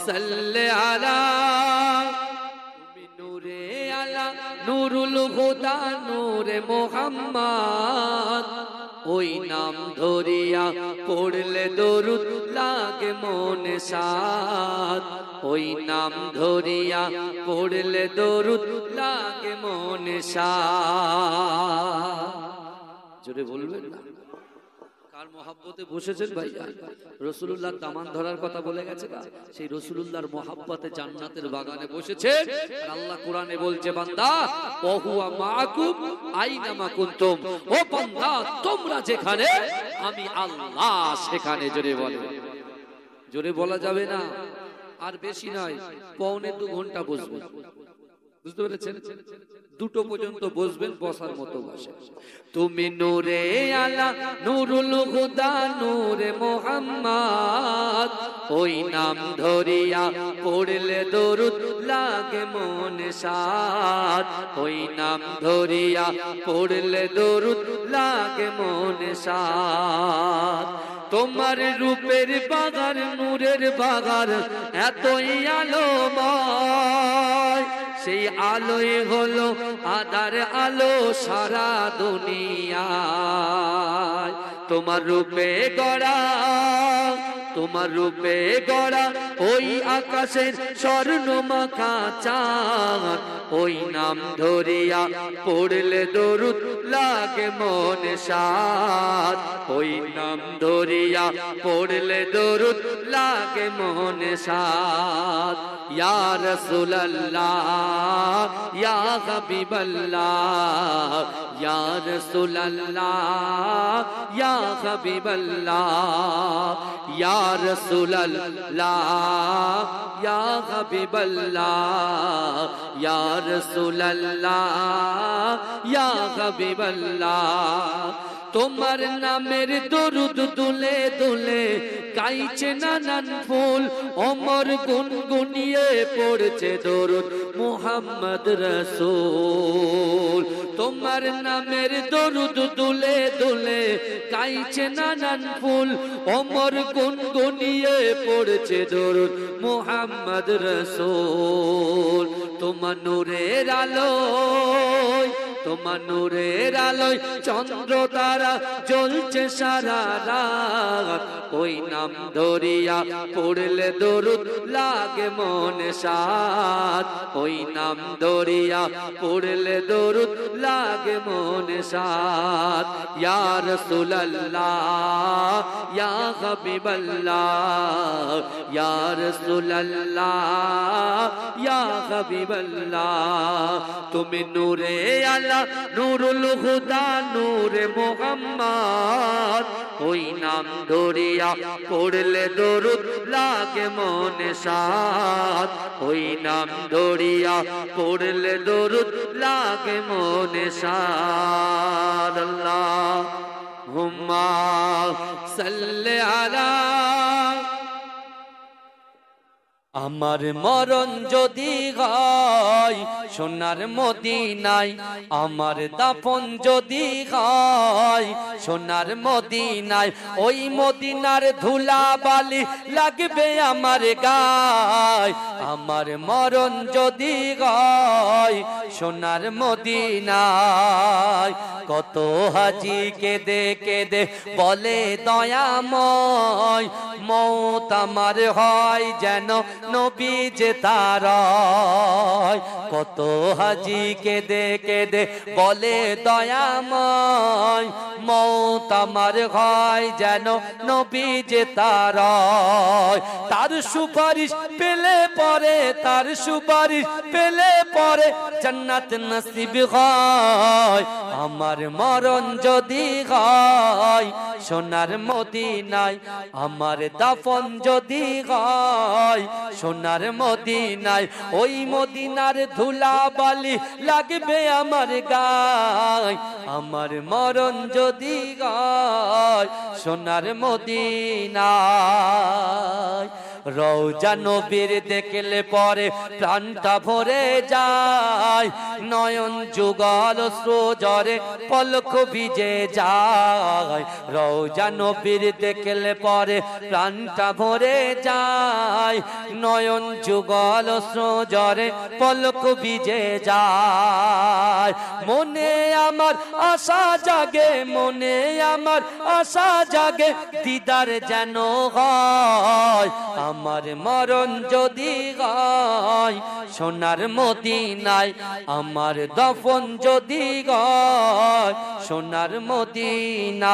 সাল্লি আলা, তুমি নূরে আলা নূরুল হুদা নূরে মোহাম্মদ, ওই নাম ধরিয়া পড়লে দরুদ লাগে মনে সাদ, ওই নাম ধরিয়া পড়লে দরুদ লাগে মনে সাদ। জোরে বলবেন না? কার মহাব্বতে বসেছেন ভাই? রাসূলুল্লাহর দামান ধরার কথা বলে গেছে না, সেই রাসূলুল্লাহর মহাব্বতে জান্নাতের বাগানে বসেছেন। আর আল্লাহ কোরআনে বলছে, বান্দা ওহুয়া মাআকুম আইনামা কুনতুম, ও বান্দা তোমরা যেখানে আমি আল্লাহ সেখানে। জোরে বলে, জোরে বলা যাবে না, আর বেশি নয়, 1.25 ঘন্টা বসবেন, বুঝতে পেরেছেন? 2টো পর্যন্ত বসবেন, বসার মতো বসে। তুমি নূরে আলা নূরুল হুদা নূরে মুহাম্মদ, ওই নাম ধরিয়া পড়লে দরুদ লাগে মনে সাদ, ওই নাম ধরিয়া পড়লে দরুদ লাগে মনে সাদ। তোমার রূপের বাগার নূরের বাগার এতই আলোময়, সেই আলোয় হলো আদার আলো সারা দুনিয়ায়। তোমার রূপে গড়া, তোমার রূপে গড়া ওই আকাশের স্বর্ণ মাখা চাঁদ, ওই নাম ধরিয়া পড়লে দরুদ লাগে মনে সাদ, ওই নাম ধরিয়া পড়লে দরুদ লাগে মনে সাদ। ইয়া রাসূলুল্লাহ ইয়া হাবিবাল্লাহ, ইয়া রাসূলুল্লাহ ইয়া হাবিবাল্লাহ, ইয়া রাসূলুল্লাহ ইয়া হাবিবাল্লাহ, ইয়া রাসূলুল্লাহ ইয়া হাবিবাল্লাহ। তোমার নামের দরুদ দুলে দুলে গাইছে নানান ফুল, অমর গুনগুনিয়ে পড়ছে দরুদ মুহাম্মদ রাসূল। তোমার নামের দরুদ দুলে দুলে গাইছে নানান ফুল, অমর গুনগুনিয়ে পড়ছে দরুদ মুহাম্মদ রাসূল। তোমার নূরের আলোয়, তোমার নূরের আলোয় চন্দ্র তারা জ্বলছে সারা রাত, ওই নাম ধরিয়া পড়লে দরুদ লাগে মনে সাদ, ওই নাম ধরিয়া পড়লে দরুদ লাগে মনে সাদ। ইয়া রাসূলুল্লাহ ইয়া হাবিবাল্লাহ, ইয়া রাসূলুল্লাহ ইয়া হাবিবাল্লাহ। তুমি নূরে আলা নূরুল হুদা নূরে মুহাম্মদ, ওই নাম ধরিয়া পড়লে দরুদ লাগে মনে সাদ, ওই নাম ধরিয়া পড়লে দরুদ লাগে মনে সাদ। আল্লাহুম্মা সাল্লি আলা। আমার মরণ যদি হয় সোনার মদিনায়, আমার দাফন যদি হয় সোনার মদিনায়, ওই মদিনার ধুলা বালি লাগবে আমার গায়। আমার মরণ যদি হয় সোনার মদিনায়, কত হাজি কেঁদে কেঁদে বলে দয়াময়, মৌত আমার হয় যেন নবী যে তার। কত হাজি কেঁদে কেঁদে বলে দয়াময়, মৌত আমার হয় যেন নবী যে তার। তার সুপারিশ পেলে পরে, তার সুপারিশ পেলে পরে জান্নাত নসিব হয়। আমার মরণ যদি হয় সোনার মদিনায়, আমার দাফন যদি হয় সোনার মদিনায়, ওই মদিনার ধুলা বালি লাগবে আমার গায়। আমার মরণ যদি হয় সোনার মদিনায়, রওজা নবীর দেখলে পরে প্রাণটা ভরে যায়, নয়ন যুগল সজরে পলক ভিজে যায়। রওজা নবীর দেখলে পরে প্রাণটা ভরে যায়, নয়ন যুগল সজরে পলক ভিজে যায়। মনে আমার আশা জাগে, মনে আমার আশা জাগে, দিদার যেন হয়। আমার মরণ যদি হয় সোনার মদিনায়, আমার দফন যদি হয় সোনার মদিনায়।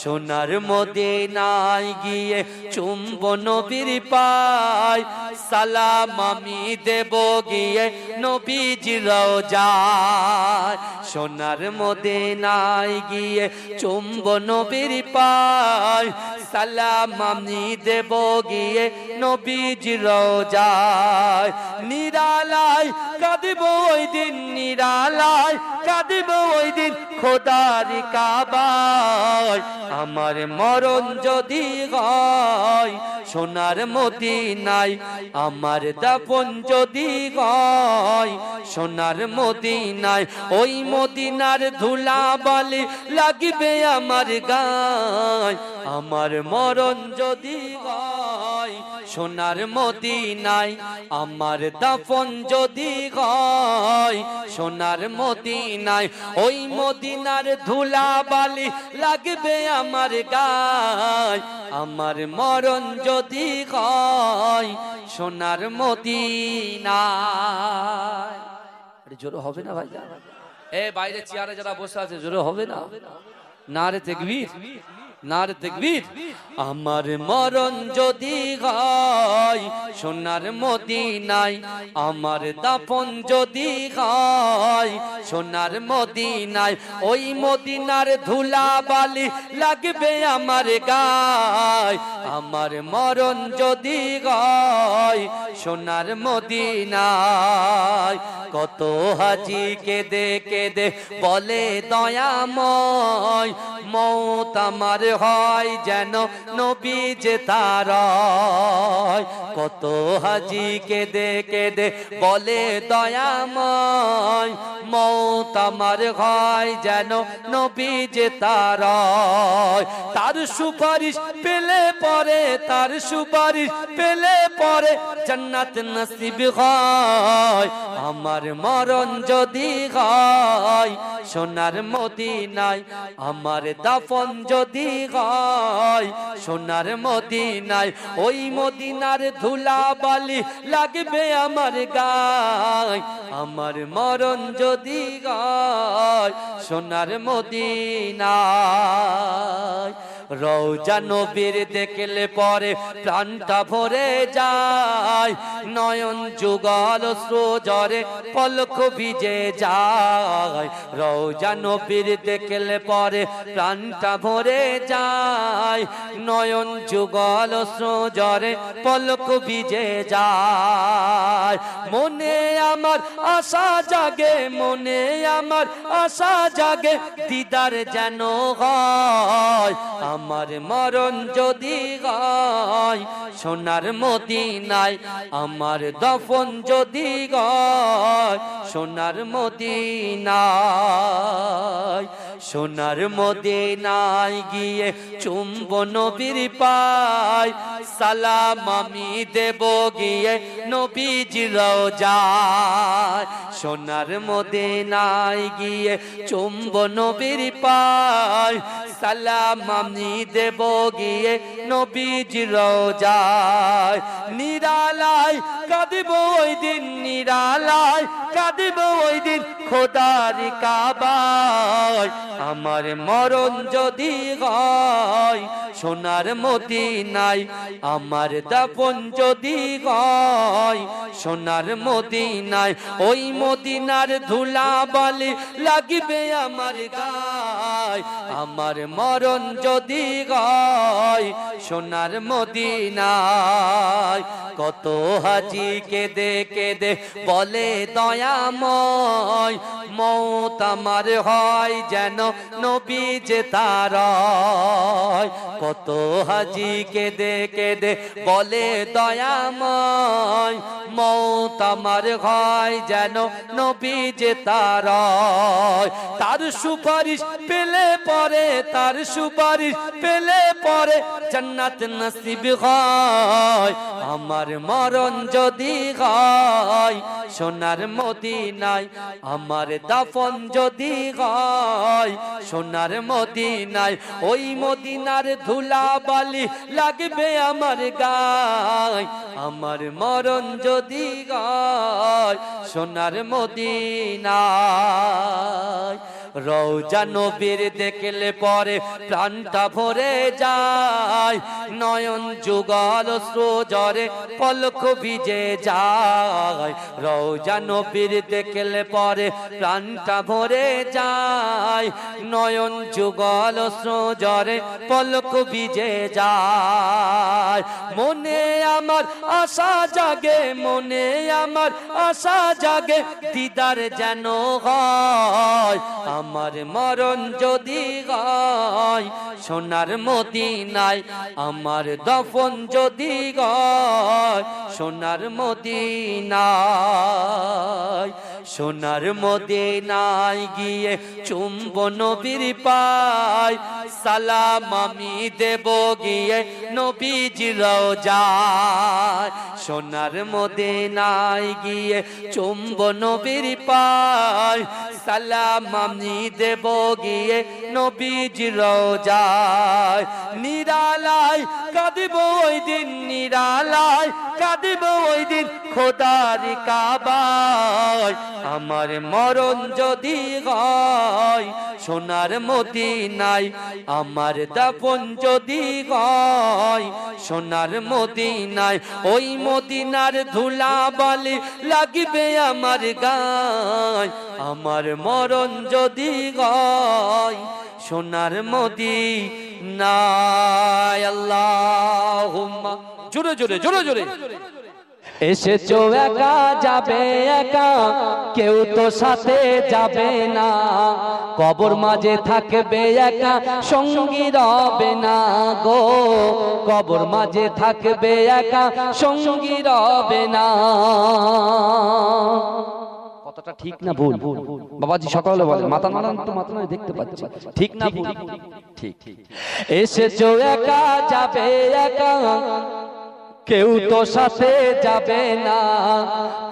সোনার মদিনায় গিয়ে চুম্ব নবীর পায়, সালাম আমি দেব গিয়ে নবীজির রওজায়। সোনার মদিনায় গিয়ে চুম্ব নবীর পায়, সালাম আমি দেব গিয়ে নবীজির রওজায়। নিরালায় কাঁদিব ওই দিন, নিরালায় কাঁদিব ওই দিন খোদার কাবায়। আমার মরণ যদি হয় সোনার মদিনায়, আমার দাফন যদি হয় সোনার মদিনায়। ওই মদিনার ধুলা বালি লাগবে আমার গায়, আমার মরণ যদি হয় সোনার মদিনায়, আমার দাফন যদি হয় সোনার মদিনায়। ওই মদিনার ধুলা বালি লাগবে আমার গায়, আমার মরণ যদি হয় সোনার মদিনায়। জোরে হবে না ভাই? এ বাইরে চেয়ারে যারা বসে আছে জোরে হবে না? নারে তাকবীর, নারে তাকবীর। আমার মরণ যদি হয় সোনার মদিনায়, আমার দাফন যদি হয় সোনার মদিনায়। ওই মদিনার ধুলা বালি লাগবে আমার গায়, আমার মরণ যদি হয় সোনার মদিনায়। কত হাজি কেঁদে কেঁদে বলে দয়াময়, মৌত আমার হয় যেন নবী যে তার। কত হাজি কেঁদে কেঁদে বলে দয়াময়, মৌত আমার হয় যেন নবী যে তার। তার সুপারিশ পেলে পরে, তার সুপারিশ পেলে পরে জান্নাত নসিব হয়। আমার মরণ যদি হয় সোনার মদিনায়, আমার দাফন যদি হয় সোনার মদিনায়। ওই মদিনার ধুলা বালি লাগবে আমার গায়, আমার মরণ যদি হয় সোনার মদিনায়। রওজা নবীর দেখলে পরে প্রাণটা ভরে যায়, নয়ন যুগল সজরে পলক ভিজে যায়। রওজা নবীর দেখলে পরে প্রাণটা ভরে যায়, নয়ন যুগল সজরে পলক ভিজে যায়। মনে আমার আশা জাগে, মনে আমার আশা জাগে, দিদার যেন হয়। আমার মরণ যদি হয় সোনার মদিনায়, আমার দফন যদি হয় সোনার মদিনায়। সোনার মদিনায় গিয়ে চুম্ব নবীর পায়, সালাম আমি দেব গিয়ে নবীজির রওজায়। সোনার মদিনায় গিয়ে চুম্ব নবীর পায়, সালাম আমি দেব গিয়ে নবীজির রওজায়। নিরালায় কাঁদিব ওই দিন, নিরালায় কাঁদিব ওই দিন খোদার কাবায়। আমার মরণ যদি হয় সোনার মদিনায়, আমার দাফন যদি হয় গয় সোনার মদিনায় ওই মদিনার ধুলাবালি লাগবে আমার গায় আমার মরণ যদি গয় সোনার মদিনায় কত হাজি কেঁদে কেঁদে বলে দয়াময় মৌত আমার হয় যেন নবী যে তার কত হাজি কেঁদে কেঁদে বলে দয়াময় মৌত আমার হয় যেন নবী যে তার তার সুপারিশ পেলে পরে তার সুপারিশ পেলে পরে জান্নাত নসিব হয় আমার মরণ যদি হয় সোনার মদিনায় আমার দাফন যদি হয় সোনার মদিনায় ওই মদিনার ধুলাবালি লাগবে আমার গায় আমার মরণ যদি হয় সোনার মদিনায় রওজা নবীর দেখলে পরে প্রাণটা ভরে যায় নয়ন যুগল অশ্রুজরে পলক ভিজে যায় রওজা নবীর দেখলে পরে প্রাণটা ভরে যায় নয়ন যুগল অশ্রুজরে পলক ভিজে যায় মনে আমার আশা জাগে মনে আমার আশা জাগে দিদার যেন হয় আমার মরণ যদি হয় সোনার মদিনায় আমার দফন যদি হয় সোনার মদিনায় সোনার মদিনায় গিয়ে চুম্বন নবীর পায় সালাম আমি দেব গিয়ে নবীজির রওজায় সোনার মদিনায় গিয়ে চুম্বন নবীর পায় সালাম আমি দেব গিয়ে নবীজির রওজায় নিরালায় কাঁদিব ওই দিন নিরালায় কাঁদিব ওই দিন খোদার কাবায় আমার মরণ যদি হয় সোনার মদিনায় আমার দাফন যদি হয় সোনার মদিনায় ওই মদিনার ধুলাবালি লাগবে আমার গায় আমার মরণ যদি হয় সোনার মদিনায় আল্লাহুম্মা জোরে জোরে জোরে জোরে এসেছো একা যাবে একা কেউ তো সাথে যাবে না কবর মাঝে থাকবে একা সঙ্গী রবে না গো কবর মাঝে থাকবে একা সঙ্গী রবে না কথাটা ঠিক না ভুল বাবাজি সকালে বলে মাথা নাড়ান তো মাথা নয় দেখতে পাচ্ছি ঠিক না ভুল ঠিক এসেছো একা যাবে একা কেউ তো সাথে যাবে না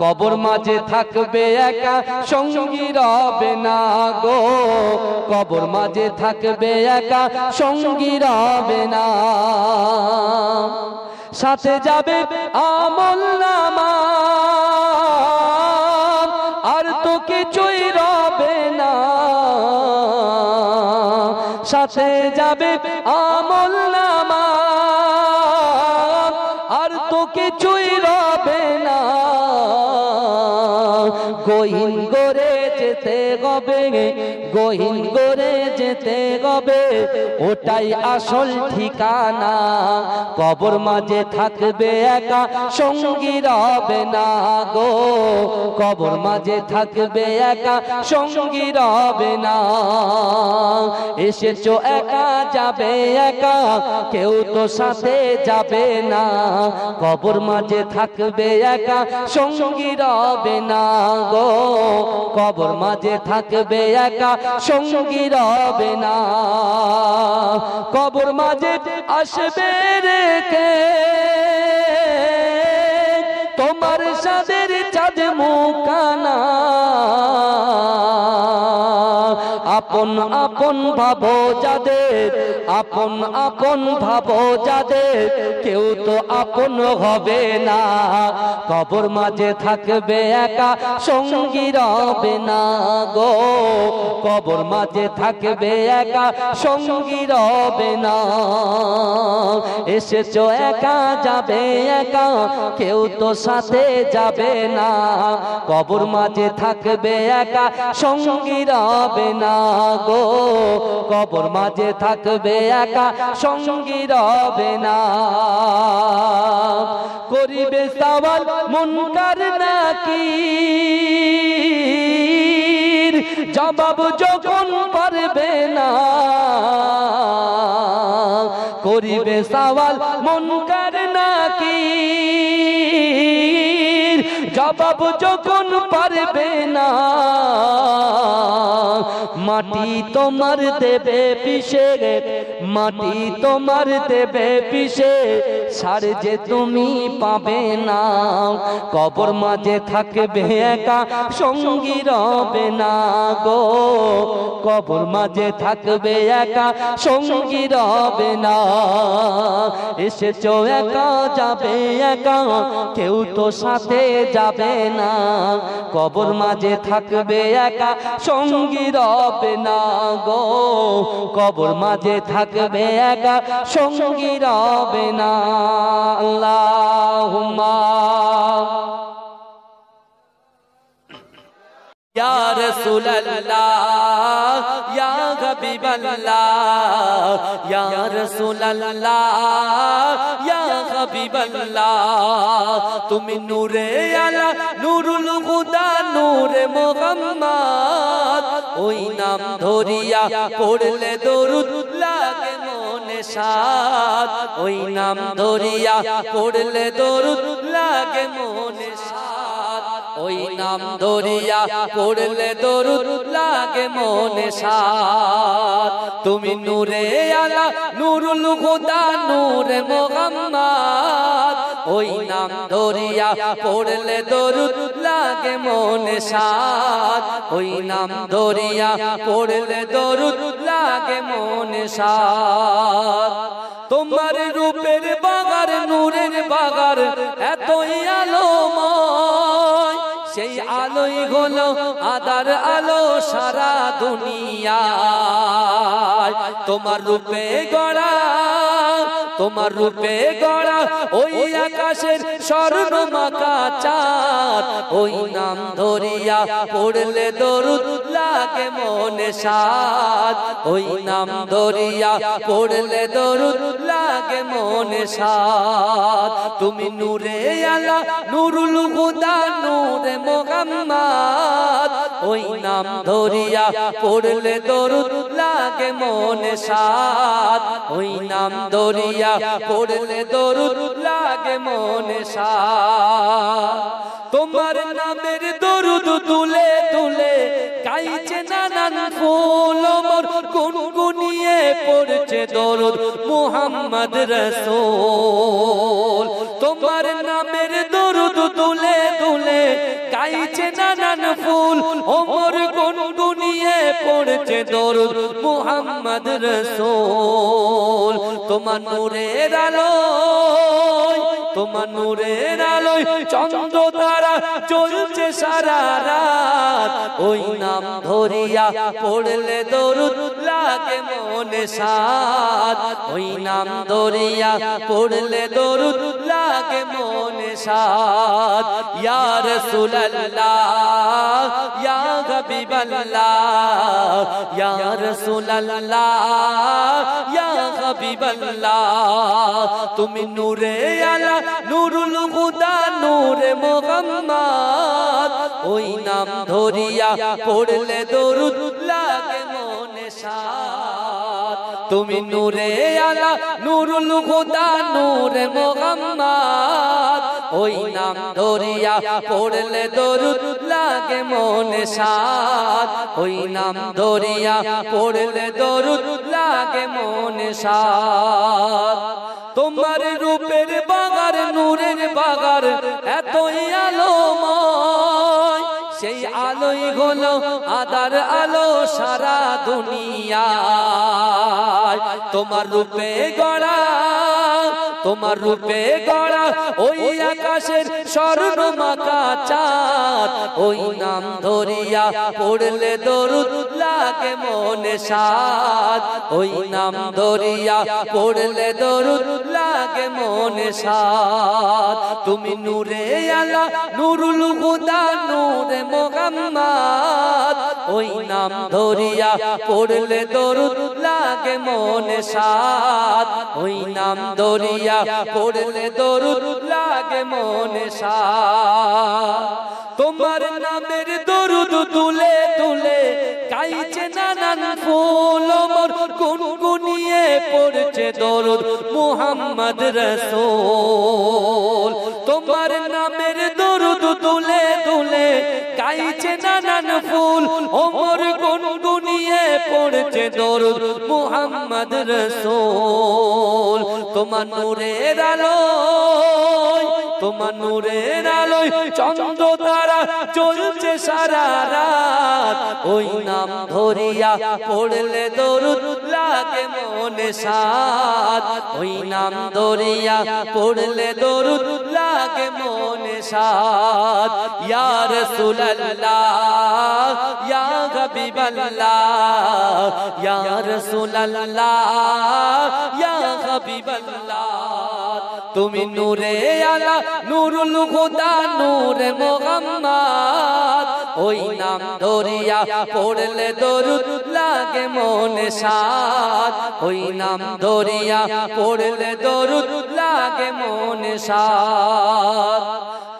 কবর মাঝে থাকবে একা সঙ্গী রবে না গো কবর মাঝে থাকবে একা সঙ্গী রবে না সাথে যাবে আমলনামা আর তো কিছুই রবে না সাথে যাবে আমলনামা আর তো কিছুই রবে না গহীন করে যেতে হবে গহীন করে যেতে হবে ওটাই আসল ঠিকানা কবর মাঝে থাকবে একা সঙ্গী রবে না গো কবর মাঝে থাকবে একা সঙ্গী রবে না এসেছো একা যাবে একা কেউ তো সাথে যাবে না কবর মাঝে থাকবে একা সঙ্গী রবে না গো কবর মাঝে থাকবে একা সঙ্গী রবে না কবর মাঝে আসবে রেখে তোমার সাদের চাঁদ মুখানা আপন আপন ভাবো যাদের, আপন আপন ভাবো যাদের, কেউ তো আপন হবে না। কবর মাঝে থাকবে একা, সঙ্গী রবে না গো। কবর মাঝে থাকবে একা, সঙ্গী রবে না। এসেছো একা, যাবে একা, কেউ তো সাথে যাবে না। কবর মাঝে থাকবে একা, সঙ্গী রবে না গো। কবর মাঝে থাকবে একা, সঙ্গী রবে না। করিবে সওয়াল মুনকার নাকির, জবাব যখন পারবে না। করিবে সওয়াল মুনকার নাকির, জবাব যখন পারবে না। মাটি তোমার দেবে পিষে, মাটি তোমার দেবে পিষে, সার যে তুমি পাবে না। কবর মাঝে থাকবে একা, সঙ্গী রবে না গো। কবর মাঝে থাকবে একা, সঙ্গী রবে না। এসেছো একা, যাবে একা, কেউ তো সাথে যাবে না। কবর মাঝে থাকবে একা, সঙ্গী রবে না গো। কবর মাঝে থাকবে একা, সঙ্গী রবে না। আল্লাহুম্মা ইয়া রাসূলুল্লাহ, ইয়া হাবিবাল্লাহ, ইয়া রাসূলুল্লাহ, ইয়া হাবিবাল্লাহ। তুমি নূরে আলা, নূরুল হুদা, নূরে মুহাম্মদ। ওই নাম ধরিয়া পড়লে দরুদ লাগে মনে সাদ। ওই নাম ধরিয়া পড়লে দরুদ লাগে মনে সাদ। ওই নাম ধরিয়া পড়লে দরুদ লাগে মনে সাদ। তুমি নূরে আলা, নূরুল হুদা, নূরে মুহাম্মদ। ওই নাম ধরিয়া পড়লে দরুদ লাগে মনে সাদ। ওই নাম ধরিয়া পড়লে দরুদ লাগে মনে সাদ। তোমার রূপের বাগার, নূরের বাগার এতই আলোময়, সেই আলোই হলো আদার আলো সারা দুনিয়ায়। তোমার রূপে গড়া, তোমার রূপে গড়া ওই আকাশের স্বর্ণ মাখা চাঁদ। ওই নাম ধরিয়া পড়লে দরুদ লাগে মনে সাদ। ওই নাম ধরিয়া পড়লে দরুদ লাগে মনে সাদ। তুমি নূরে আলা, নূরুল হুদা, নূরে মুহাম্মদ। ওই নাম ধরিয়া পড়লে দরুদ লাগে মনে সাদ। ওই নাম ধরিয়া পড়লে দরুদ লাগে মনে সাদ। তোমার নামের দরুদ তুলে তুলে গাইছে নানান ফুল, মোর গুনগুনিয়ে পড়ছে দরুদ মুহাম্মদ রাসূল। তোমার নামের দরুদ তুলে তুলে গাইছে নানান ফুল, ওমর গুনগুনিয়ে পড়ছে দরুদ মুহাম্মদ রাসূল। তোমার নূরের আলোয়, তোমার নূরের আলোয় চন্দ্র তারা জ্বলছে সারা রাত। ওই নাম ধরিয়া পড়লে দরুদ লাগে মনে সাদ। ওই নাম ধরিয়া পড়লে দরুদ লাগে মনে সাদ। ইয়া রাসূলুল্লাহ, ইয়া হাবিবাল্লাহ, ইয়া রাসূলুল্লাহ, ইয়া হাবিবাল্লাহ। তুমি নূরে আলা, নূরুল হুদা, নূরে মুহাম্মদ। ওই নাম ধরিয়া পড়লে দরুদ লাগে মনে সাদ। তুমি নূরে আলা, নূরুল হুদা, নূরে মুহাম্মদ। ওই নাম ধরিয়া পড়লে দরুদ লাগে মনে সাদ। ওই নাম ধরিয়া পড়লে দরুদ লাগে মনে সাদ। তোমার রূপের বাগার, নূরের বাগার এতই আলোময়, সেই আলোই হলো আদার আলো সারা দুনিয়ায়। তোমার রূপে গড়া, তোমার রূপে গড়া ওই আকাশের স্বর্ণ মাখা চাঁদ, ওই নাম ধরিয়া পড়লে দরুদ লাগে মনে সাদ, ওই নাম ধরিয়া পড়লে দরুদ লাগে মনে সাদ। তুমি নূরে আলা নুরুল হুদা নূরে মুহাম্মদ, ওই নাম ধরিয়া পড়লে দরুদ লাগে মনে সাদ, ওই নাম ধরিয়া পড়লে দরুদ লাগে মনে সাদ। তোমার নামের দরুদ তুলে তুলে গাইছে নানান ফুল, মোর গুনগুনিয়ে পড়ছে দরুদ মুহাম্মদ রাসূল। তোমার নামের দরুদ তুলে তুলে গাইছে নানান ফুল, মোর গুনগুনিয়ে পড়ছে দরুদ মুহাম্মদ রাসূল। তোমার নূরের আলোয়, তোমার নূরের আলোয় চন্দ্র তারা জ্বলছে সারা রাত, ওই নাম ধরিয়া পড়লে দরুদ লাগে মনে সাদ, ওই নাম ধরিয়া পড়লে দরুদ লাগে মনে সাদ। ইয়া রাসূলুল্লাহ ইয়া হাবিবাল্লাহ, ইয়া রাসূলুল্লাহ ইয়া হাবিবাল্লাহ। তুমি নূরে আলা নুরুল হুদা নূরে মুহাম্মদ, ওই নাম ধরিয়া পড়লে দরুদ লাগে মনে সাদ, ওই নাম ধরিয়া পড়লে দরুদ লাগে মনে সাদ।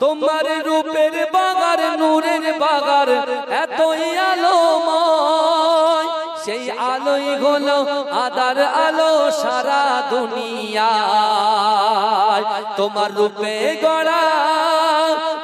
তোমার রূপের বাগার নূরের বাগার এতই আলোময়, সেই আলোই হলো আদার আলো সারা দুনিয়ায়। তোমার রূপে গড়া,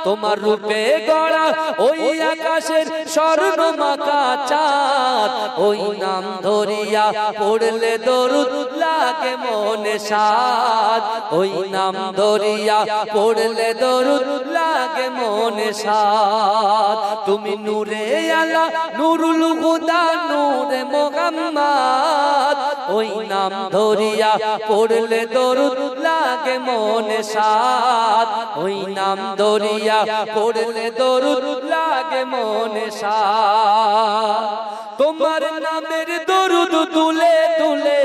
তোমার রূপে গড়া ওই আকাশের স্বর্ণ মাখা চাঁদ, ওই নাম ধরিয়া পড়লে দরুদ লাগে মনে সাদ, ওই নাম ধরিয়া পড়লে দরুদ লাগে মনে সাদ। তুমি নূরে আলা নুরুল হুদা নূরে মুহাম্মদ, ওই নাম ধরিয়া পড়লে দরুদ লাগে মনে সাদ, ওই নাম ধরিয়া পড়লে দরুদ লাগে মনে সাদ। তোমার নামের দরুদ তুলে তুলে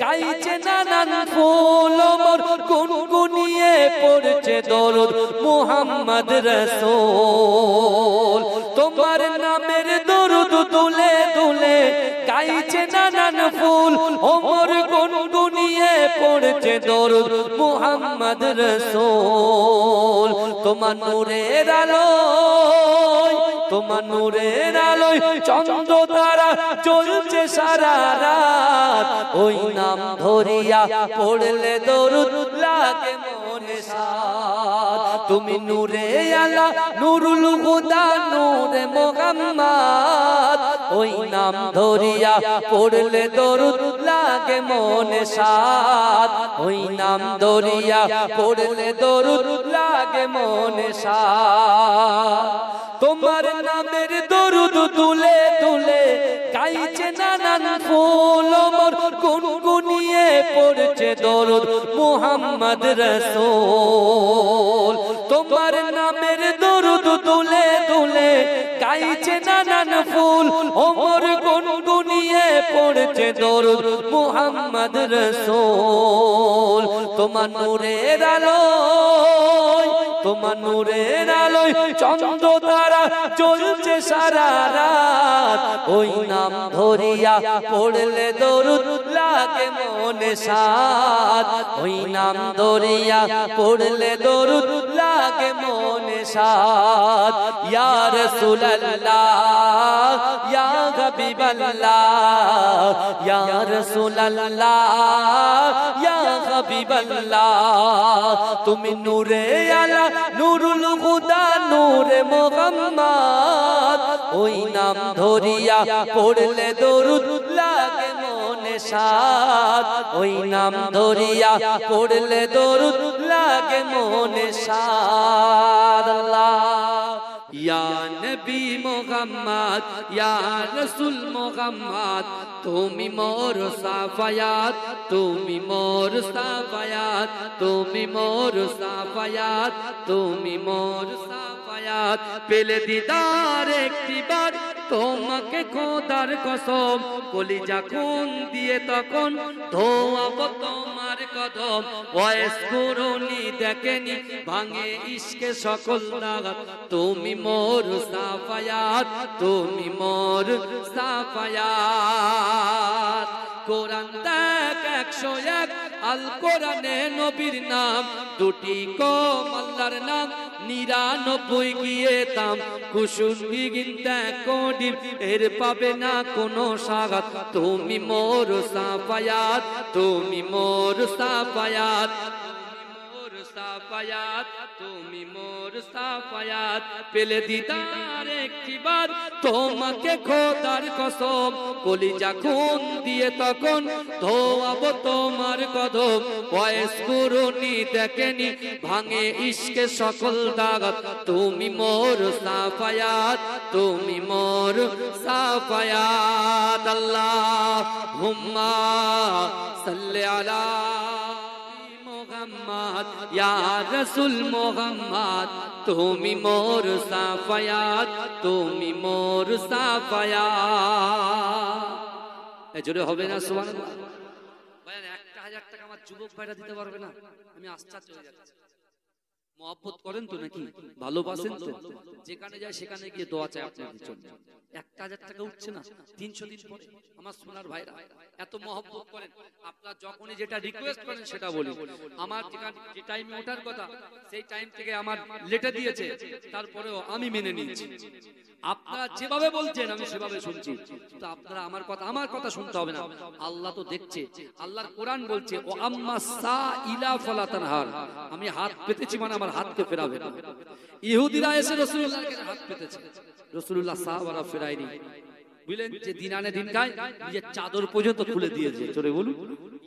গাইছে নানান ফুল, মোর গুনগুনিয়ে পড়ছে দরুদ মুহাম্মদ রাসূল। তোমার নামের দরুদ তুলে তুলে গাইছে নানান ফুল, মোর গুনগুনিয়ে পড়ছে দরুদ মুহাম্মদ রাসূল। তোমার নূরের আলোয়, তোমার নূরের আলোয় চন্দ্র তারা জ্বলছে সারা রাত, ওই নাম ধরিয়া পড়লে দরুদ লাগে মনে সাদ। তুমি নূরে আলা নুরুল হুদা নূরে মুহাম্মদ, ওই নাম ধরিয়া পড়লে দরুদ লাগে মনে সাদ, ওই নাম ধরিয়া পড়লে দরুদ লাগে মনে সাদ। তোমার নামের দরুদ তুলে তুলে গাইছে নানান ফুল, মোর গুনগুনিয়ে পড়ছে দরুদ মুহাম্মদ রাসূল। তোমার নামের দরুদ তুলে তুলে গাইছে নানান ফুল, মোর গুনগুনিয়ে পড়ছে দরুদ মুহাম্মদ রাসূল। তোমার নূরের আলোয়, তোমার নূরের আলোয় চন্দ্র তারা জ্বলছে সারা রাত, ওই নাম ধরিয়া পড়লে দরুদ লাগে মনে সাদ, ওই নাম ধরিয়া পড়লে দরুদ লাগে মনে সাদ। ইয়া রাসূলুল্লাহ ইয়া হাবিবাল্লাহ, ইয়া রাসূলুল্লাহ ইয়া হাবিবাল্লাহ। তুমি নূরে আলা নুরুল হুদা নূরে মুহাম্মদ, ওই নাম ধরিয়া পড়লে দরুদ লাগে মনে সাদ, ওই নাম ধরিয়া পড়লে দরুদ লাগে মনে সাদ। আল্লাহ ইয়া নবী মোহাম্মদ ইয়া রাসূল মোহাম্মদ তুমি মোর সাফায়াত তুমি মোর সাফায়াত তুমি মোর সাফায়াত তুমি মোর সাফায়াত পেলে দিদার একটিবার তোমাকে খোদার কসম কলিজা খুন দিয়ে তখন ধোয়াবো তোমার কদম ওয়াইস করুনি দেখেনি ভাঙে ইশকে সকল দাগাত তুমি মোর সাফায়াত তুমি মোর সাফায়াত কোরআন দেখ 101 আল কোরআনে নবীর নাম দুটি কম আল্লাহর নাম 99 গিয়ে তাম কুসুমি গিনতে কোডি এর পাবে না কোনো সাগাত তুমি মোর সাফায়াত তুমি মোর সাফায়াত সাফায়াত তুমি মোর সাফায়াত পেলে দিদার একটিবার তোমাকে খোদার কসম কলিজা খুন দিয়ে তখন ধোয়াবো তোমার কদম ওয়াইস করুনি দেখেনি ভাঙে ইশকে সকল দাগাত তুমি মোর সাফায়াত তুমি মোর সাফায়াত আল্লাহুম্মা সাল্লি আলা মোহাম্মদ ইয়া রাসূল মোহাম্মদ তুমি মোর সাফায়াত তুমি মোর সাফায়াত এ জোরে হবে না সুবহানাল্লাহ ভাই 1000 টাকা আমার যুবক ভাইরা দিতে পারবে না আমি আশ্চর্য হয়ে যাচ্ছি মহব্বত করেন তো নাকি ভালোবাসেন তো যেখানে যায় সেখানে গিয়ে দোয়া চাই আপনাদের জন্য 1000 টাকা উঠছে না 300 দিন পরে আমার সোনার ভাইরা এত মহব্বত করেন আপনারা যখনই যেটা রিকোয়েস্ট করেন সেটা বলি আমার যে টাইমে ওঠার কথা সেই টাইম থেকে আমার লেটে দিয়েছে তারপরেও আমি মেনে নিয়েছি আপনারা যেভাবে বলছেন আমি সেভাবে শুনছি তো আপনারা আমার কথা শুনতে হবে না আল্লাহ তো দেখছে আল্লাহর কোরআন বলছে ও আম্মা সাইলা ফালা তানহার আমি হাত পেতেছি মানে আমার হাতকে ফেরাবে না ইহুদিরা এসে রাসূলুল্লাহর কাছে হাত পেতেছে রাসূলুল্লাহ সাহাবারা ফেরায়নি বুঝলেন যে দিন আনে দিন খায় নিজের চাদর পর্যন্ত খুলে দিয়েছে চলে বলুন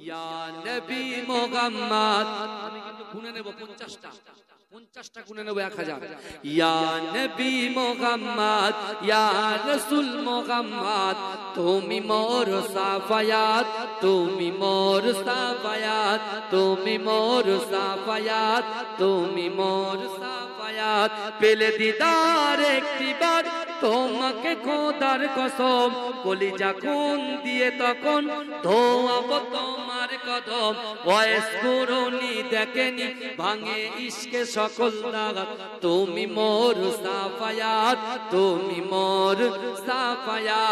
ইয়া নবী মুহাম্মদ আমি কিন্তু গুনে নেব 50টা গুনে নেব 1000 ইয়া নবী মুহাম্মদ ইয়া রাসূল মুহাম্মদ তুমি মোর সাফায়াত তুমি মোর সাফায়াত তুমি মোর সাফায়াত তুমি মোর সাফায়াত পেলে দিদার একটিবার তোমাকে খোদার কসম কলিজা খুন দিয়ে তখন ধোয়াবো তোমার কদম ওয়াইস করুনি দেখেনি ভাঙে ইশকে সকল দাগাত তুমি মোর সাফায়াত তুমি মোর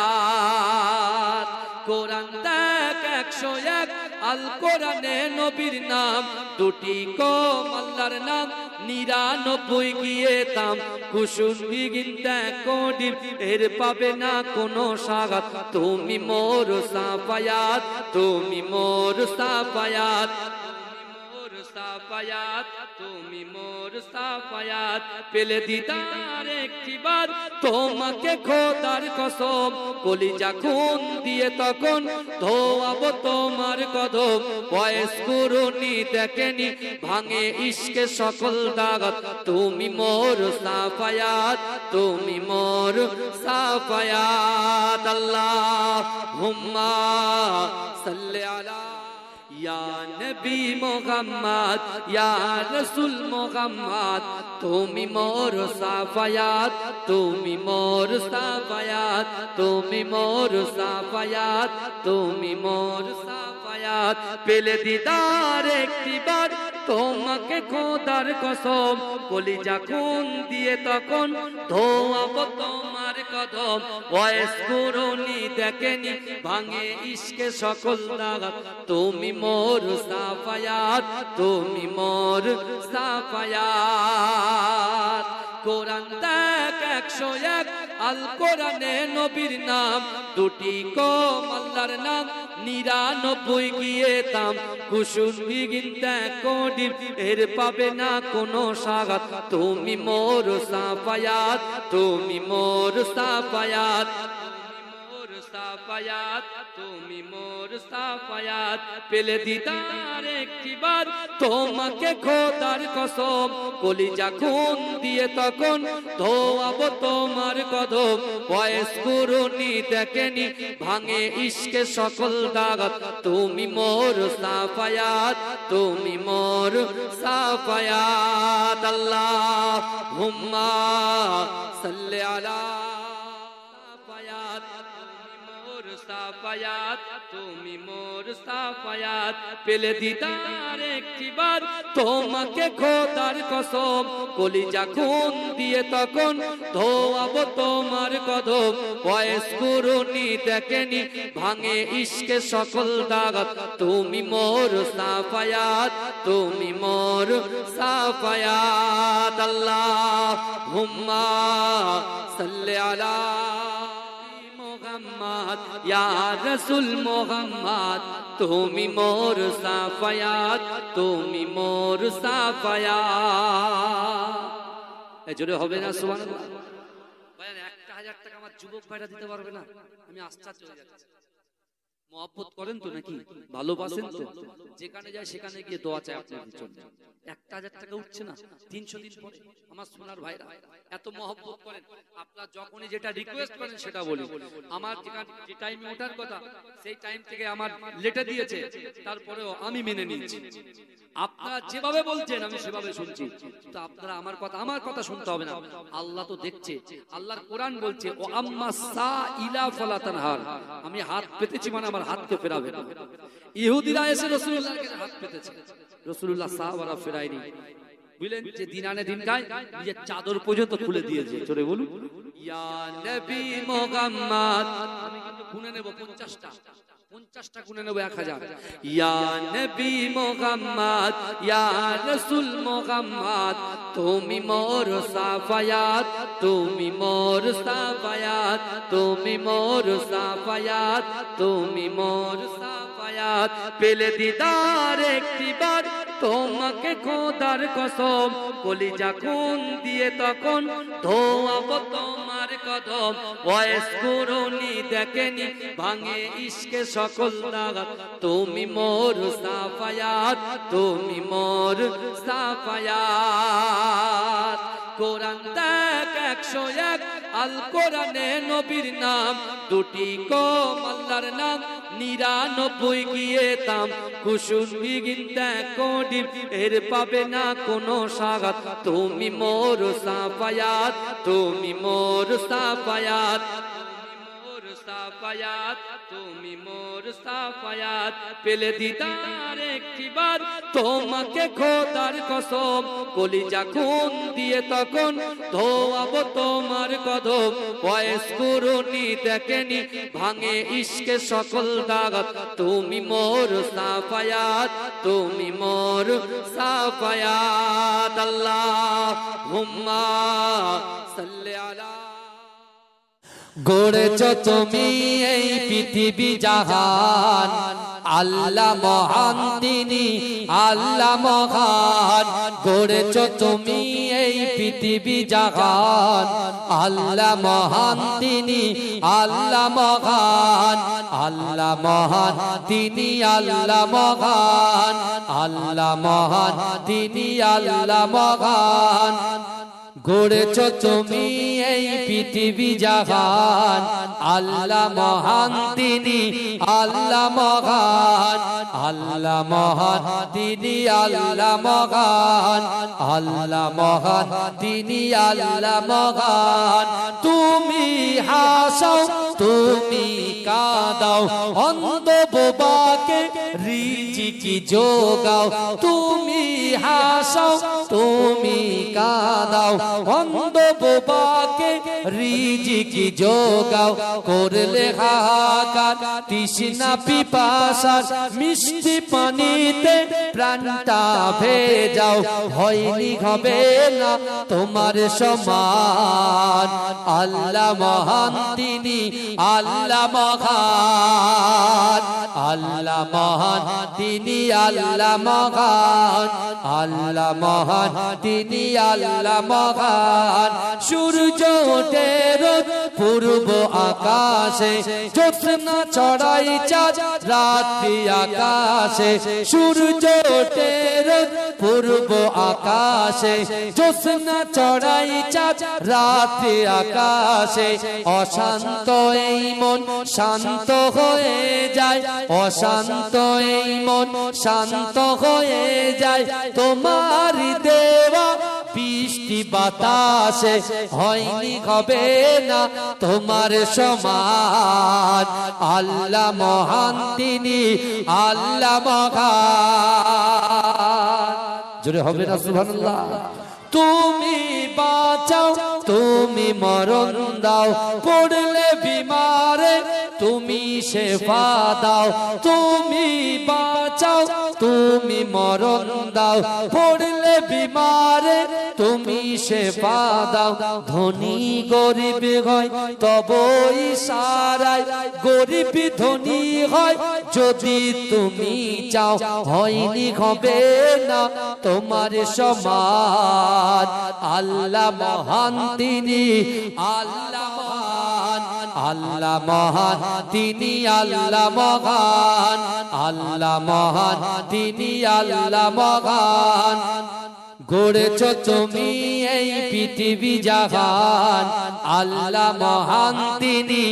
সাফায়াত কোরআন দেখ 101 আল কোরআনে নবীর নাম দুটি কম আল্লাহর নাম 99 গিয়ে তাম কুসুমি গিনতে কোডি এর পাবে না কোনো সাগাত তুমি মোর সাফায়াত তুমি মোর সাফায়াত সাফায়াত তুমি মোর সাফায়াত পেলে দিদার একটিবার তোমাকে খোদার কসম কলিজা খুন দিয়ে তখন ধোয়াবো তোমার কদম ওয়াইস করুনি দেখেনি ভাঙে ইশকে সকল দাগাত তুমি মোর সাফায়াত তুমি মোর সাফায়াত আল্লাহুম্মা সাল্লি আলা ইয়া নবী মুহাম্মদ ইয়া রাসূল মুহাম্মদ তুমি মোর সাফায়াত তুমি মোর সাফায়াত তুমি মোর সাফায়াত তুমি মোর সাফায়াত পেলে দিদার একটিবার তোমাকে খোদার কসম কলিজা খুন দিয়ে তখন ধোয়াবো তোমার কদম ওয়াইস করুনি দেখেনি ভাঙে ইশকে সকল দাগাত তুমি মোর সাফায়াত তুমি মোর সাফায়াত কোরআন দেখ 101 আল কোরআনে নবীর নাম দুটি কম আল্লাহর নাম 99 গিয়ে তাম কুসুমি গিনতে কোডি এর পাবে না কোনো সাগাত তুমি মোর সাফায়াত তুমি মোর সাফায়াত সাফায়াত তুমি মোর সাফায়াত পেলে দিদার একটিবার তোমাকে খোদার কসম কলিজা খুন দিয়ে তখন ধোয়াবো তোমার কদম বয়স কুরুনি দেখেনি ভাঙে ইশকে সকল দাগ তুমি মোর সাফায়াত তুমি মোর সাফায়াত আল্লাহুম্মা সাল্লি আলা সাফায়াত সাফায়াত তুমি মোর সাফায়াত পেলে দিদার একটিবার তোমাকে খোদার কসম কলিজা খুন দিয়ে তখন ধোয়াবো তোমার কদম বয়স কুরুনি দেখেনি ভাঙে ইশকে সকল দাগ তুমি মোর সাফায়াত তুমি মোর সাফায়াত আল্লাহুম্মা সাল্লি আলা মোহাম্মদ ইয়া রাসূল মোহাম্মদ তুমি মোর সাফায়াত তুমি মোর সাফায়াত এই জোরে হবে না সুবহানাল্লাহ ভাই 1000 টাকা আমার যুবক ভাইরা দিতে পারবে না আমি আশ্চর্য হয়ে যাচ্ছি মহব্বত করেন তো নাকি ভালোবাসেন তো যেখানে যায় সেখানে গিয়ে দোয়া চাই আপনাদের জন্য 1000 টাকা উঠছে না 300 দিন পরে আমার সোনার ভাইরা এত মহব্বত করেন আপনারা যখনই যেটা রিকোয়েস্ট করেন সেটা বলি আমার যে টাইমে ওঠার কথা সেই টাইম থেকে আমার লেটে দিয়েছে তারপরেও আমি মেনে নিয়েছি আপনারা যেভাবে বলছেন আমি সেভাবে শুনছি তো আপনারা আমার কথা শুনতে হবে না আল্লাহ তো দেখছে আল্লাহর কোরআন বলছে ও আম্মা সাইলা ফালা তানহার আমি হাত পেতেছি মানে আমার হাতকে ফেরাবে না ইহুদিরা এসে রাসূলুল্লাহর কাছে হাত পেতেছে রাসূলুল্লাহ সাহাবারা ফেরায়নি বুঝলেন যে দিন আনে দিন খায় নিজের চাদর পর্যন্ত খুলে দিয়েছে জোরে বলুন ইয়া নবী মুহাম্মদ আমি কিন্তু গুনে নেব 50টা গুনে নেব 1000 ইয়া নবী মুহাম্মদ ইয়া রাসূল মুহাম্মদ তুমি মোর সাফায়াত তুমি মোর সাফায়াত তুমি মোর সাফায়াত তুমি মোর সাফায়াত পেলে দিদার একটিবার তোমাকে খোদার কসম কলিজা খুন দিয়ে তখন ধোয়াবো তোমার কদম বয়স কুরুনি দেখেনি ভাঙে ইশকে সকল দাগ তুমি মোর সাফায়াত তুমি মোর সাফায়াত কোরআন দেখ 101 আল কোরআনে নবীর নাম দুটি কম আল্লাহর নাম 99 গিয়ে তাম কুসুম গিনতে কোডি এর পাবে না কোনো সাগাত তুমি মোর সাফায়াত তুমি মোর সাফায়াত সাফায়াত তুমি মোর সাফায়াত পেলে দিদার একটিবার তোমাকে খোদার কসম কলিজা খুন দিয়ে তখন ধোয়াবো তোমার কদম বয়স কুরুনি দেখেনি ভাঙে ইশকে সকল দাগ তুমি মোর সাফায়াত তুমি মোর সাফায়াত আল্লাহুম্মা সাল্লি আলা গড়েছ তুমি এই পৃথিবী জাহান আল্লাহ মহান তিনি আল্লাহ মহান গড়েছ তুমি এই পৃথিবী জাহান আল্লাহ মহান তিনি আল্লাহ মহান আল্লাহ মহান তিনি আল্লাহ মহান আল্লাহ মহান তিনি আল্লাহ মহান গড়েছ তুমি এই পৃথিবী জাহান আল্লাহ মহান তিনি আল্লাহ মহান আল্লাহ মহান তিনি আল্লাহ মহান আল্লাহ মহান তিনি আল্লাহ মহান তুমি হাসাও তুমি কাঁদাও অন্ধ বোবাকে রিজিকি যোগাও তুমি হাসাও তুমি কাঁদাও অন্ধ বোবাকে রিজিকি যোগাও করলে হাহাকার তৃষ্ণা পিপাসা মিষ্টি পানিতে প্রাণটা ভেজাও হয়নি হবে না তোমার সমান আল্লাহ মহান তিনি আল্লাহ মহান আল্লাহ মহান তিনি আল্লাহ মহান আল্লাহ মহান তিনি আল্লাহ মহান সূর্য ওঠে রোজ পূর্ব আকাশে জ্যোৎস্না ছড়াই চাঁদ রাত্রি আকাশে সূর্য ওঠে রোজ পূর্ব আকাশে জ্যোৎস্না ছড়াই চাঁদ রাত্রি আকাশে অশান্ত এই মন শান্ত হয়ে যায় অশান্ত এই মন শান্ত হয়ে যায় তোমার দেওয়া বৃষ্টি বাতাসে হয়নি হবে না তোমার সমান আল্লাহ মহান তিনি আল্লাহ মহান জোরে হবে না সুবহানাল্লাহ তুমি বাঁচাও তুমি মরণ দাও পড়লে বিমারে তুমি শেফা দাও তুমি বাঁচাও তুমি মরণ দাও পড়লে বিমারে তুমি শেফা দাও ধনী গরিব হয় তবই সারাই গরিব ধনী হয় যদি তুমি চাও হয়নি হবে না তোমার সমান আল্লাহ মহান তিনি আল্লাহ মহান আল্লাহ মহান তিনি আল্লাহ মহান আল্লাহ মহান তিনি আল্লাহ মহান গড়েছ তুমি এই পৃথিবী জাহান আল্লাহ মহান তিনি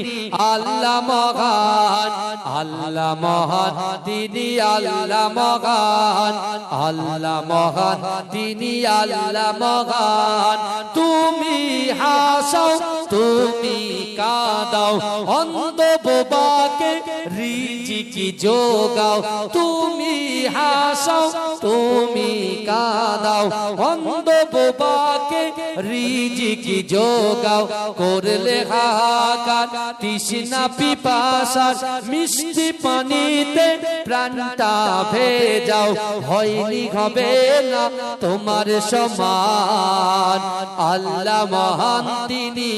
আল্লাহ মহান আল্লাহ মহান তিনি আল্লাহ মহান আল্লাহ মহান তিনি আল্লাহ মহান তুমি হাসাও তুমি কাঁদাও অন্ধ বোবাকে রিজিকি যোগাও তুমি হাসাও তুমি কাঁদাও অন্ধ বোবাকে রিজিকি যোগাও করলে হাহাকার তৃষ্ণা পিপাসা মিষ্টি পানিতে প্রাণটা ভেজাও হয়নি হবে না তোমার সমান আল্লাহ মহান তিনি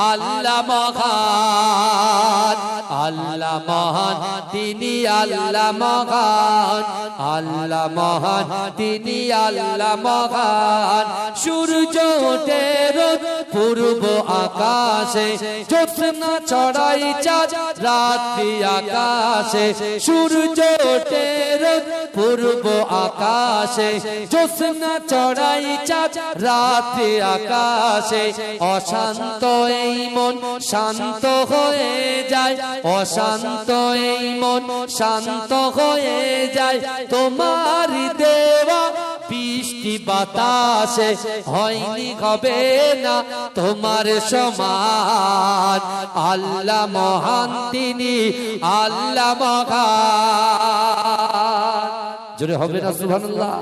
আল্লাহ মহান আল্লাহ মহান তিনি আল্লাহ মহান আল্লাহ মহান তিনি আল্লাহ মহান সূর্য ওঠে রোজ পূর্ব আকাশে জ্যোৎস্না ছড়াই চাঁদ রাত্রি আকাশে সূর্য ওঠে রোজ পূর্ব আকাশে জ্যোৎস্না ছড়াই চাঁদ রাত্রি আকাশে অশান্ত এই মন শান্ত হয়ে যায় অশান্ত এই মন শান্ত হয়ে যায় তোমার দেওয়া বৃষ্টি বাতাসে হয়নি হবে না তোমার সমান আল্লাহ মহান তিনি আল্লাহ মহান জোরে হবে না সুবহানাল্লাহ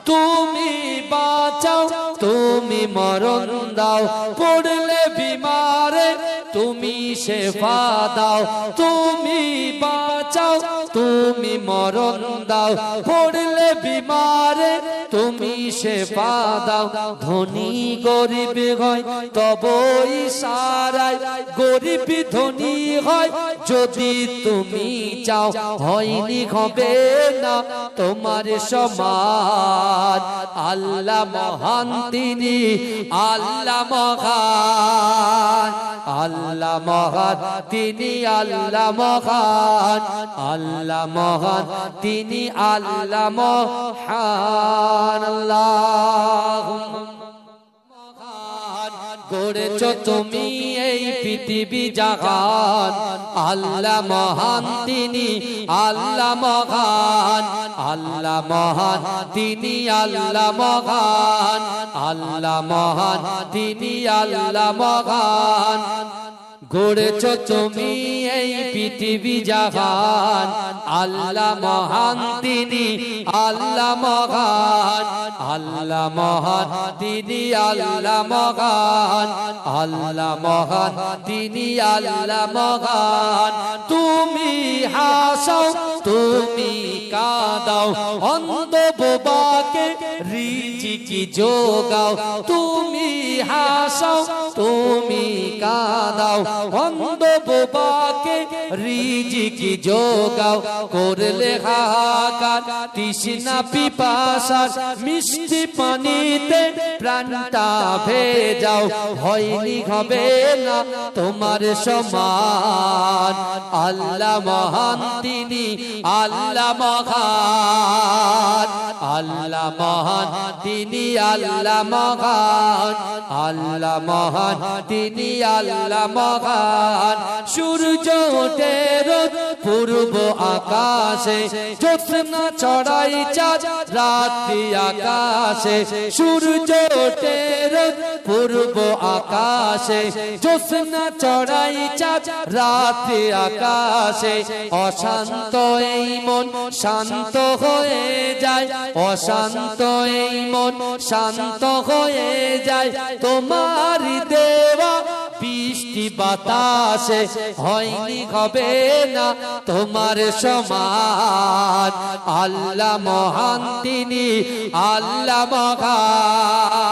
তুমি বাঁচাও তুমি মরণ দাও পড়লে বিমারে তুমি শেফা দাও তুমি বাঁচাও তুমি মরণ দাও পড়লে বিমারে তুমি শেফা দাও ধনী গরিব হয় তবই সারাই গরিব ধনী হয় যদি তুমি চাও হয়নি হবে না তোমার সমান আল্লাহ মহান তিনি আল্লাহ মহান আল্লাহ মহান তিনি আল্লাহ মহান আল্লাহ মহান তিনি আল্লাহ মহান আল্লাহুম্মা গড়েছ তুমি এই পৃথিবী জাহান আল্লাহ মহান তিনি আল্লাহ মহান আল্লাহ মহান তিনি আল্লাহ মহান আল্লাহ মহান তিনি আল্লাহ মহান গড়েছ তুমি এই পৃথিবী জাহান, আল্লাহ মহান তিনি, আল্লাহ মহান, আল্লাহ মহান তিনি, আল্লাহ মহান, আল্লাহ মহান তিনি, আল্লাহ মহান। তুমি হাসাও তুমি কাঁদাও, অন্ধ বোবাকে রিজিকি যোগাও। তুমি হাসাও তুমি কাঁদাও, অন্ধ বোবাকে রিজিকি যোগাও। করলে হাহাকার তৃষ্ণা পিপাসা, মিষ্টি পানিতে প্রাণটা ভেজাও। হয়নি হবে না তোমার সমান, আল্লাহ মহান তিনি, আল্লাহ মহান, আল্লাহ মহান তিনি, আল্লাহ মহান, আল্লাহ মহান তিনি, আল্লাহ মহান। সূর্য ওঠে রোজ পূর্ব আকাশে, জ্যোৎস্না ছড়াই চাঁদ রাত্রি আকাশে। সূর্য ওঠে রোজ পূর্ব আকাশে, জ্যোৎস্না ছড়াই চাঁদ রাত্রি আকাশে। অশান্ত এই মন শান্ত হয়ে যায়, অশান্ত এই মন শান্ত হয়ে যায়। তোমার দেওয়া বৃষ্টি বাতাসে হয়নি হবে না তোমার সমান, আল্লাহ মহান তিনি, আল্লাহ মহান।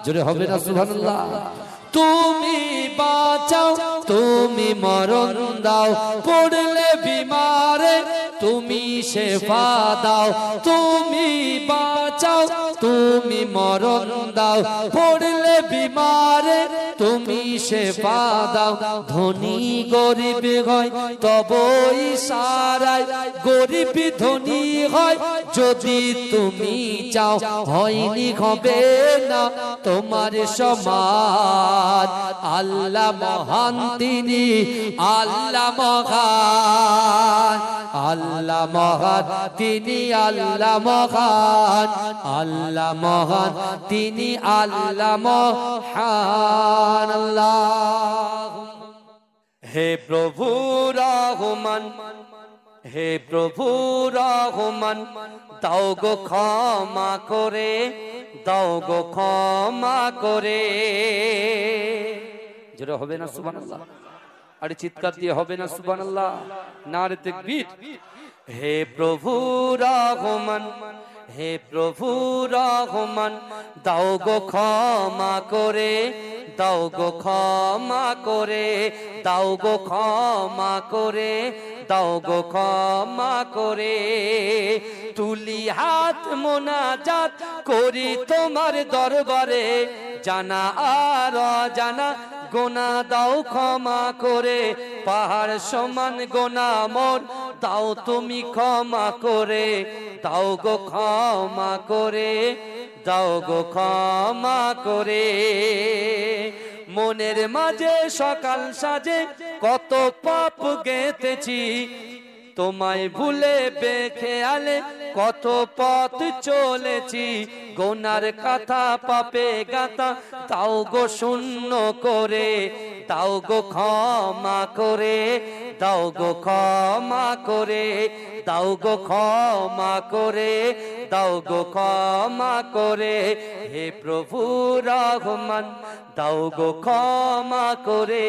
জোরে হবে না সুবহানাল্লাহ। তুমি বাঁচাও তুমি মরণ দাও, পড়লে বিমারে তুমি শেফা দাও। তুমি বাঁচাও তুমি মরণ দাও, পড়লে বিমারে তুমি শেফা দাও। ধনী গরিব হয় তব ইশারায়, গরিব ধনী হয় যদি তুমি চাও। হয়নি হবে না তোমার সমান, আল্লাহ মহান তিনি, আল্লাহ মহান, আল্লাহ মহান তিনি, আল্লাহ মহান, আল্লাহ মহান তিনি, আল্লাহ মহান। আল্লাহ হে প্রভু রহমান, হে প্রভু রহমান, দাও গো ক্ষমা করে, দাও গো ক্ষমা করে। যেটা হবে না সুবহানাল্লাহ, আরে চিৎকার দিয়ে হবে না সুবহানাল্লাহ, নারে তাকবীর। হে প্রভু রহমান, হে প্রভু রহমান, দাও গো ক্ষমা করে, দাও গো ক্ষমা করে, দাও গো ক্ষমা করে, দাও গো ক্ষমা করে। তুলি হাত মোনাজাত করি তোমার দরবারে, জানা আর অজানা গোনা দাও ক্ষমা করে। পাহাড় সমান গোনা মোর দাও তুমি ক্ষমা করে, দাও গো ক্ষমা করে, দাও গো ক্ষমা করে। মনের মাঝে সকাল সাজে কত পাপ গেঁথেছি, তোমায় ভুলে বেখেয়ালে কত পথ চলেছি। গোনার কথা পাপে গাতা তাও গো শূন্য করে, দাও গো ক্ষমা করে, দাও গো ক্ষমা করে, দাও গো ক্ষমা করে, দাও গো ক্ষমা করে। হে প্রভু রহমান, দাও গো ক্ষমা করে,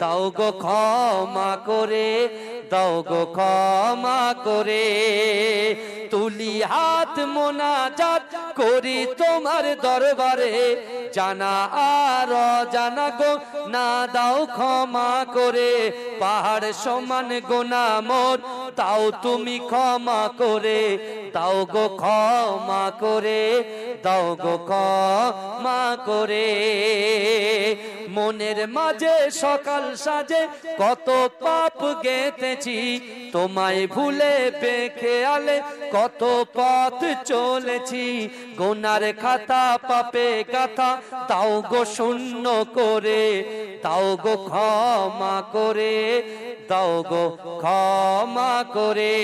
দাও গো ক্ষমা করে, দাও গো ক্ষমা করে। তুলি হাত মোনাজাত করি তোমার দরবারে, জানা আর অজানা গো না দাও ক্ষমা করে। পাহাড় সমান গোনা মোর তাও তুমি ক্ষমা করে, দাও গো ক্ষমা করে, দাও গো ক্ষমা করে। মনের মাঝে সকাল সাজে কত পাপ গেঁথেছি, তোমায় ভুলে বেখেয়ালে কত পথ চলেছি। গোনার খাতা পাপে গাথা তাও গো শূন্য করে, দাও গো ক্ষমা করে, দাও গো ক্ষমা করে।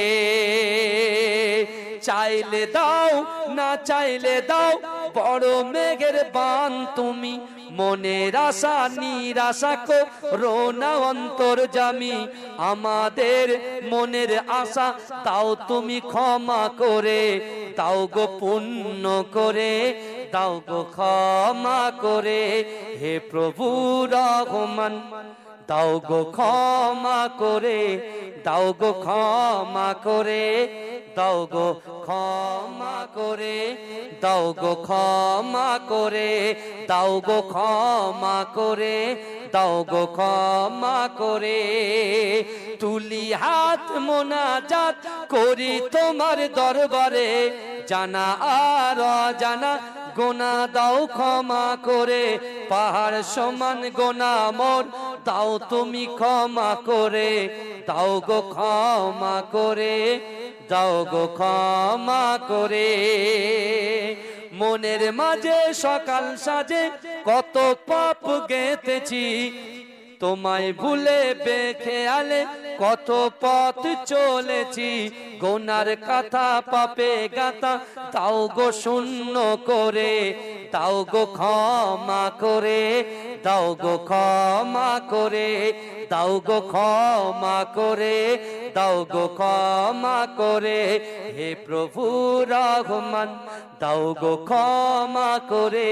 চাইলে দাও না চাইলে দাও, বড় মেঘের বান তুমি, মনের আশা নিরাশা করো না অন্তর্যামী। আমাদের মনের আশা তাও তুমি ক্ষমা করে, তাও গো পুণ্য করে, দাও গো ক্ষমা করে। হে প্রভু রহমান, দাও গো ক্ষমা করে, দাও গো ক্ষমা করে, দাও গো ক্ষমা করে, দাও গো ক্ষমা করে, দাও গো ক্ষমা করে, দাও গো ক্ষমা করে। তুলি হাত মোনাজাত করি তোমার দরবারে, জানা আর অজানা গোনা দাও ক্ষমা করে। পাহাড় সমান গোনা মোর দাও তুমি ক্ষমা করে, দাও গো ক্ষমা করে, দাও গো ক্ষমা করে। মনের মাঝে সকাল সাজে কত পাপ গেঁথেছি, তোমায় ভুলে বেখেয়ালে কত পথ চলেছি। গোনার কথা পাপে গাতা তাও গো শূন্য করে, তাও গো ক্ষমা করে, দাও গো ক্ষমা করে, দাও গো ক্ষমা করে, দাও গো ক্ষমা করে। হে প্রভু রহমান, দাও গো ক্ষমা করে,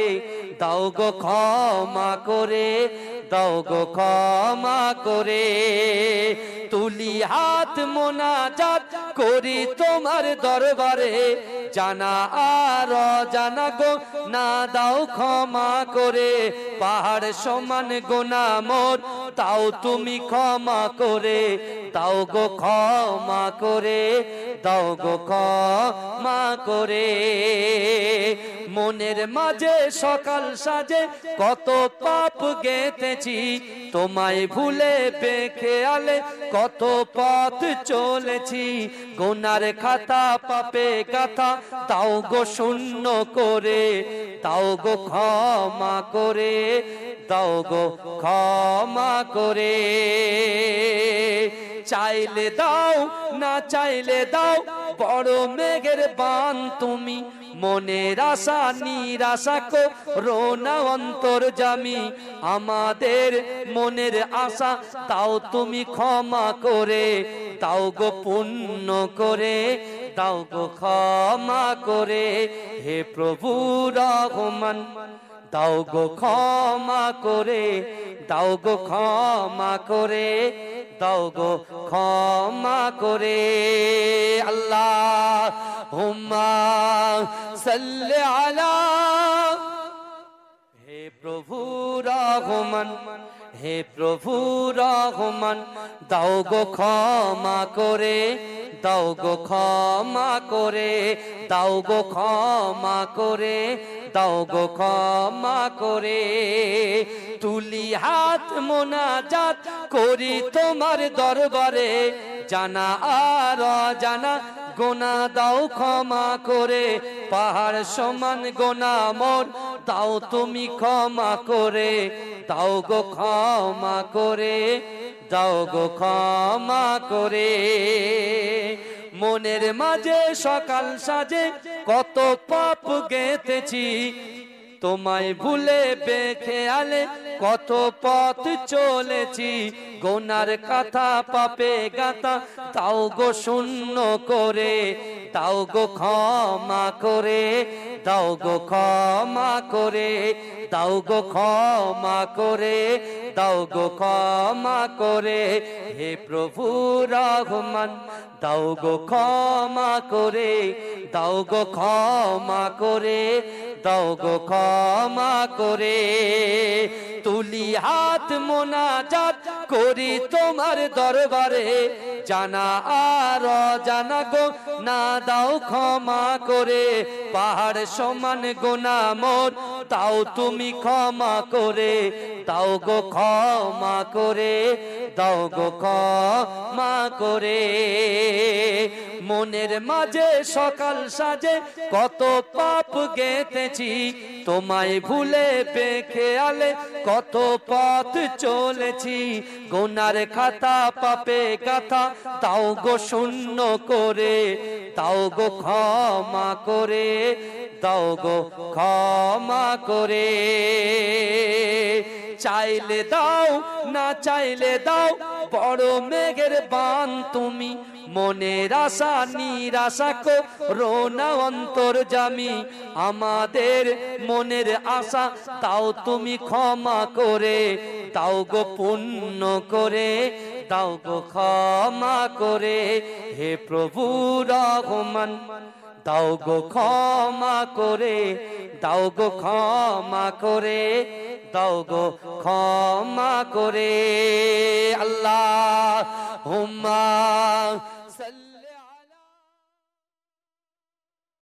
দাও গো ক্ষমা করে, দাও গো ক্ষমা করে। তুলি হাত মোনাজাত করি তোমার দরবারে, জানা আর অজানা গো না দাও ক্ষমা করে। পাহাড় সমান গোনা মোর তাও তুমি ক্ষমা করে, দাও গো ক্ষমা করে, দাও গো ক্ষমা করে। মনের মাঝে সকাল সাজে কত পাপ গেঁথেছি, তোমায় ভুলে বেখেয়ালে কত পথ চলেছি। গোনার খাতা পাপে গাথা তাও গো শূন্য করে, তাও গো ক্ষমা করে, দাও গো ক্ষমা করে। চাইলে দাও না চাইলে দাও, বড় মেঘের বান তুমি, মনের আশা নিরাশা করো না অন্তর্যামী। আমাদের মনের আশা তাও তুমি ক্ষমা করে, তাও গো পুণ্য করে, দাও গো ক্ষমা করে। হে প্রভু রহমান, দাও গো ক্ষমা করে, দাও গো ক্ষমা করে, দাও গো ক্ষমা করে। আল্লাহুম্মা সাল্লি আলা। হে প্রভু রহমান, হে প্রভু রহমান, দাও গো ক্ষমা করে, দাও গো ক্ষমা করে, দাও গো ক্ষমা করে, দাও গো ক্ষমা করে। তুলি হাত মোনাজাত করি তোমার দরবারে, জানা আর অজানা গোনা দাও ক্ষমা করে। পাহাড় সমান গোনা মোর দাও তুমি ক্ষমা করে, দাও গো ক্ষমা করে, দাও গো ক্ষমা করে। মনের মাঝে সকাল সাজে কত পাপ গেঁথেছি, তোমায় ভুলে বেখেয়ালে কত পথ চলেছি। গোনার কথা পাপে গাতা তাও গো শূন্য করে, দাও গো ক্ষমা করে, দাও গো ক্ষমা করে, দাও গো ক্ষমা করে, দাও গো ক্ষমা করে। হে প্রভু রহমান, দাও গো ক্ষমা করে, দাও গো ক্ষমা করে, দাও গো ক্ষমা করে। তুলি হাত মোনাজাত করি তোমার দরবারে, জানা আর অজানা গো না দাও ক্ষমা করে। পাহাড় সমান গোনা মোর তাও তুমি ক্ষমা করে, দাও গো ক্ষমা করে, দাও গো ক্ষমা করে। মনের মাঝে সকাল সাজে কত পাপ গেঁথেছি, তোমায় ভুলে বেখেয়ালে কত পথ চলেছি। গোনার খাতা পাপে গাথা তাও গো শূন্য করে, দাও গো ক্ষমা করে, দাও গো ক্ষমা করে। চাইলে দাও না চাইলে দাও, বড় মেঘের বান তুমি, মনের আশা নিরাশা করো না অন্তর্যামী। আমাদের মনের আশা তাও তুমি ক্ষমা করে, দাও গো পুণ্য করে, দাও গো ক্ষমা করে। হে প্রভু রহমান, দাও গো ক্ষমা করে, দাও গো ক্ষমা করে, দাও গো ক্ষমা করে। আল্লাহ হুম্মা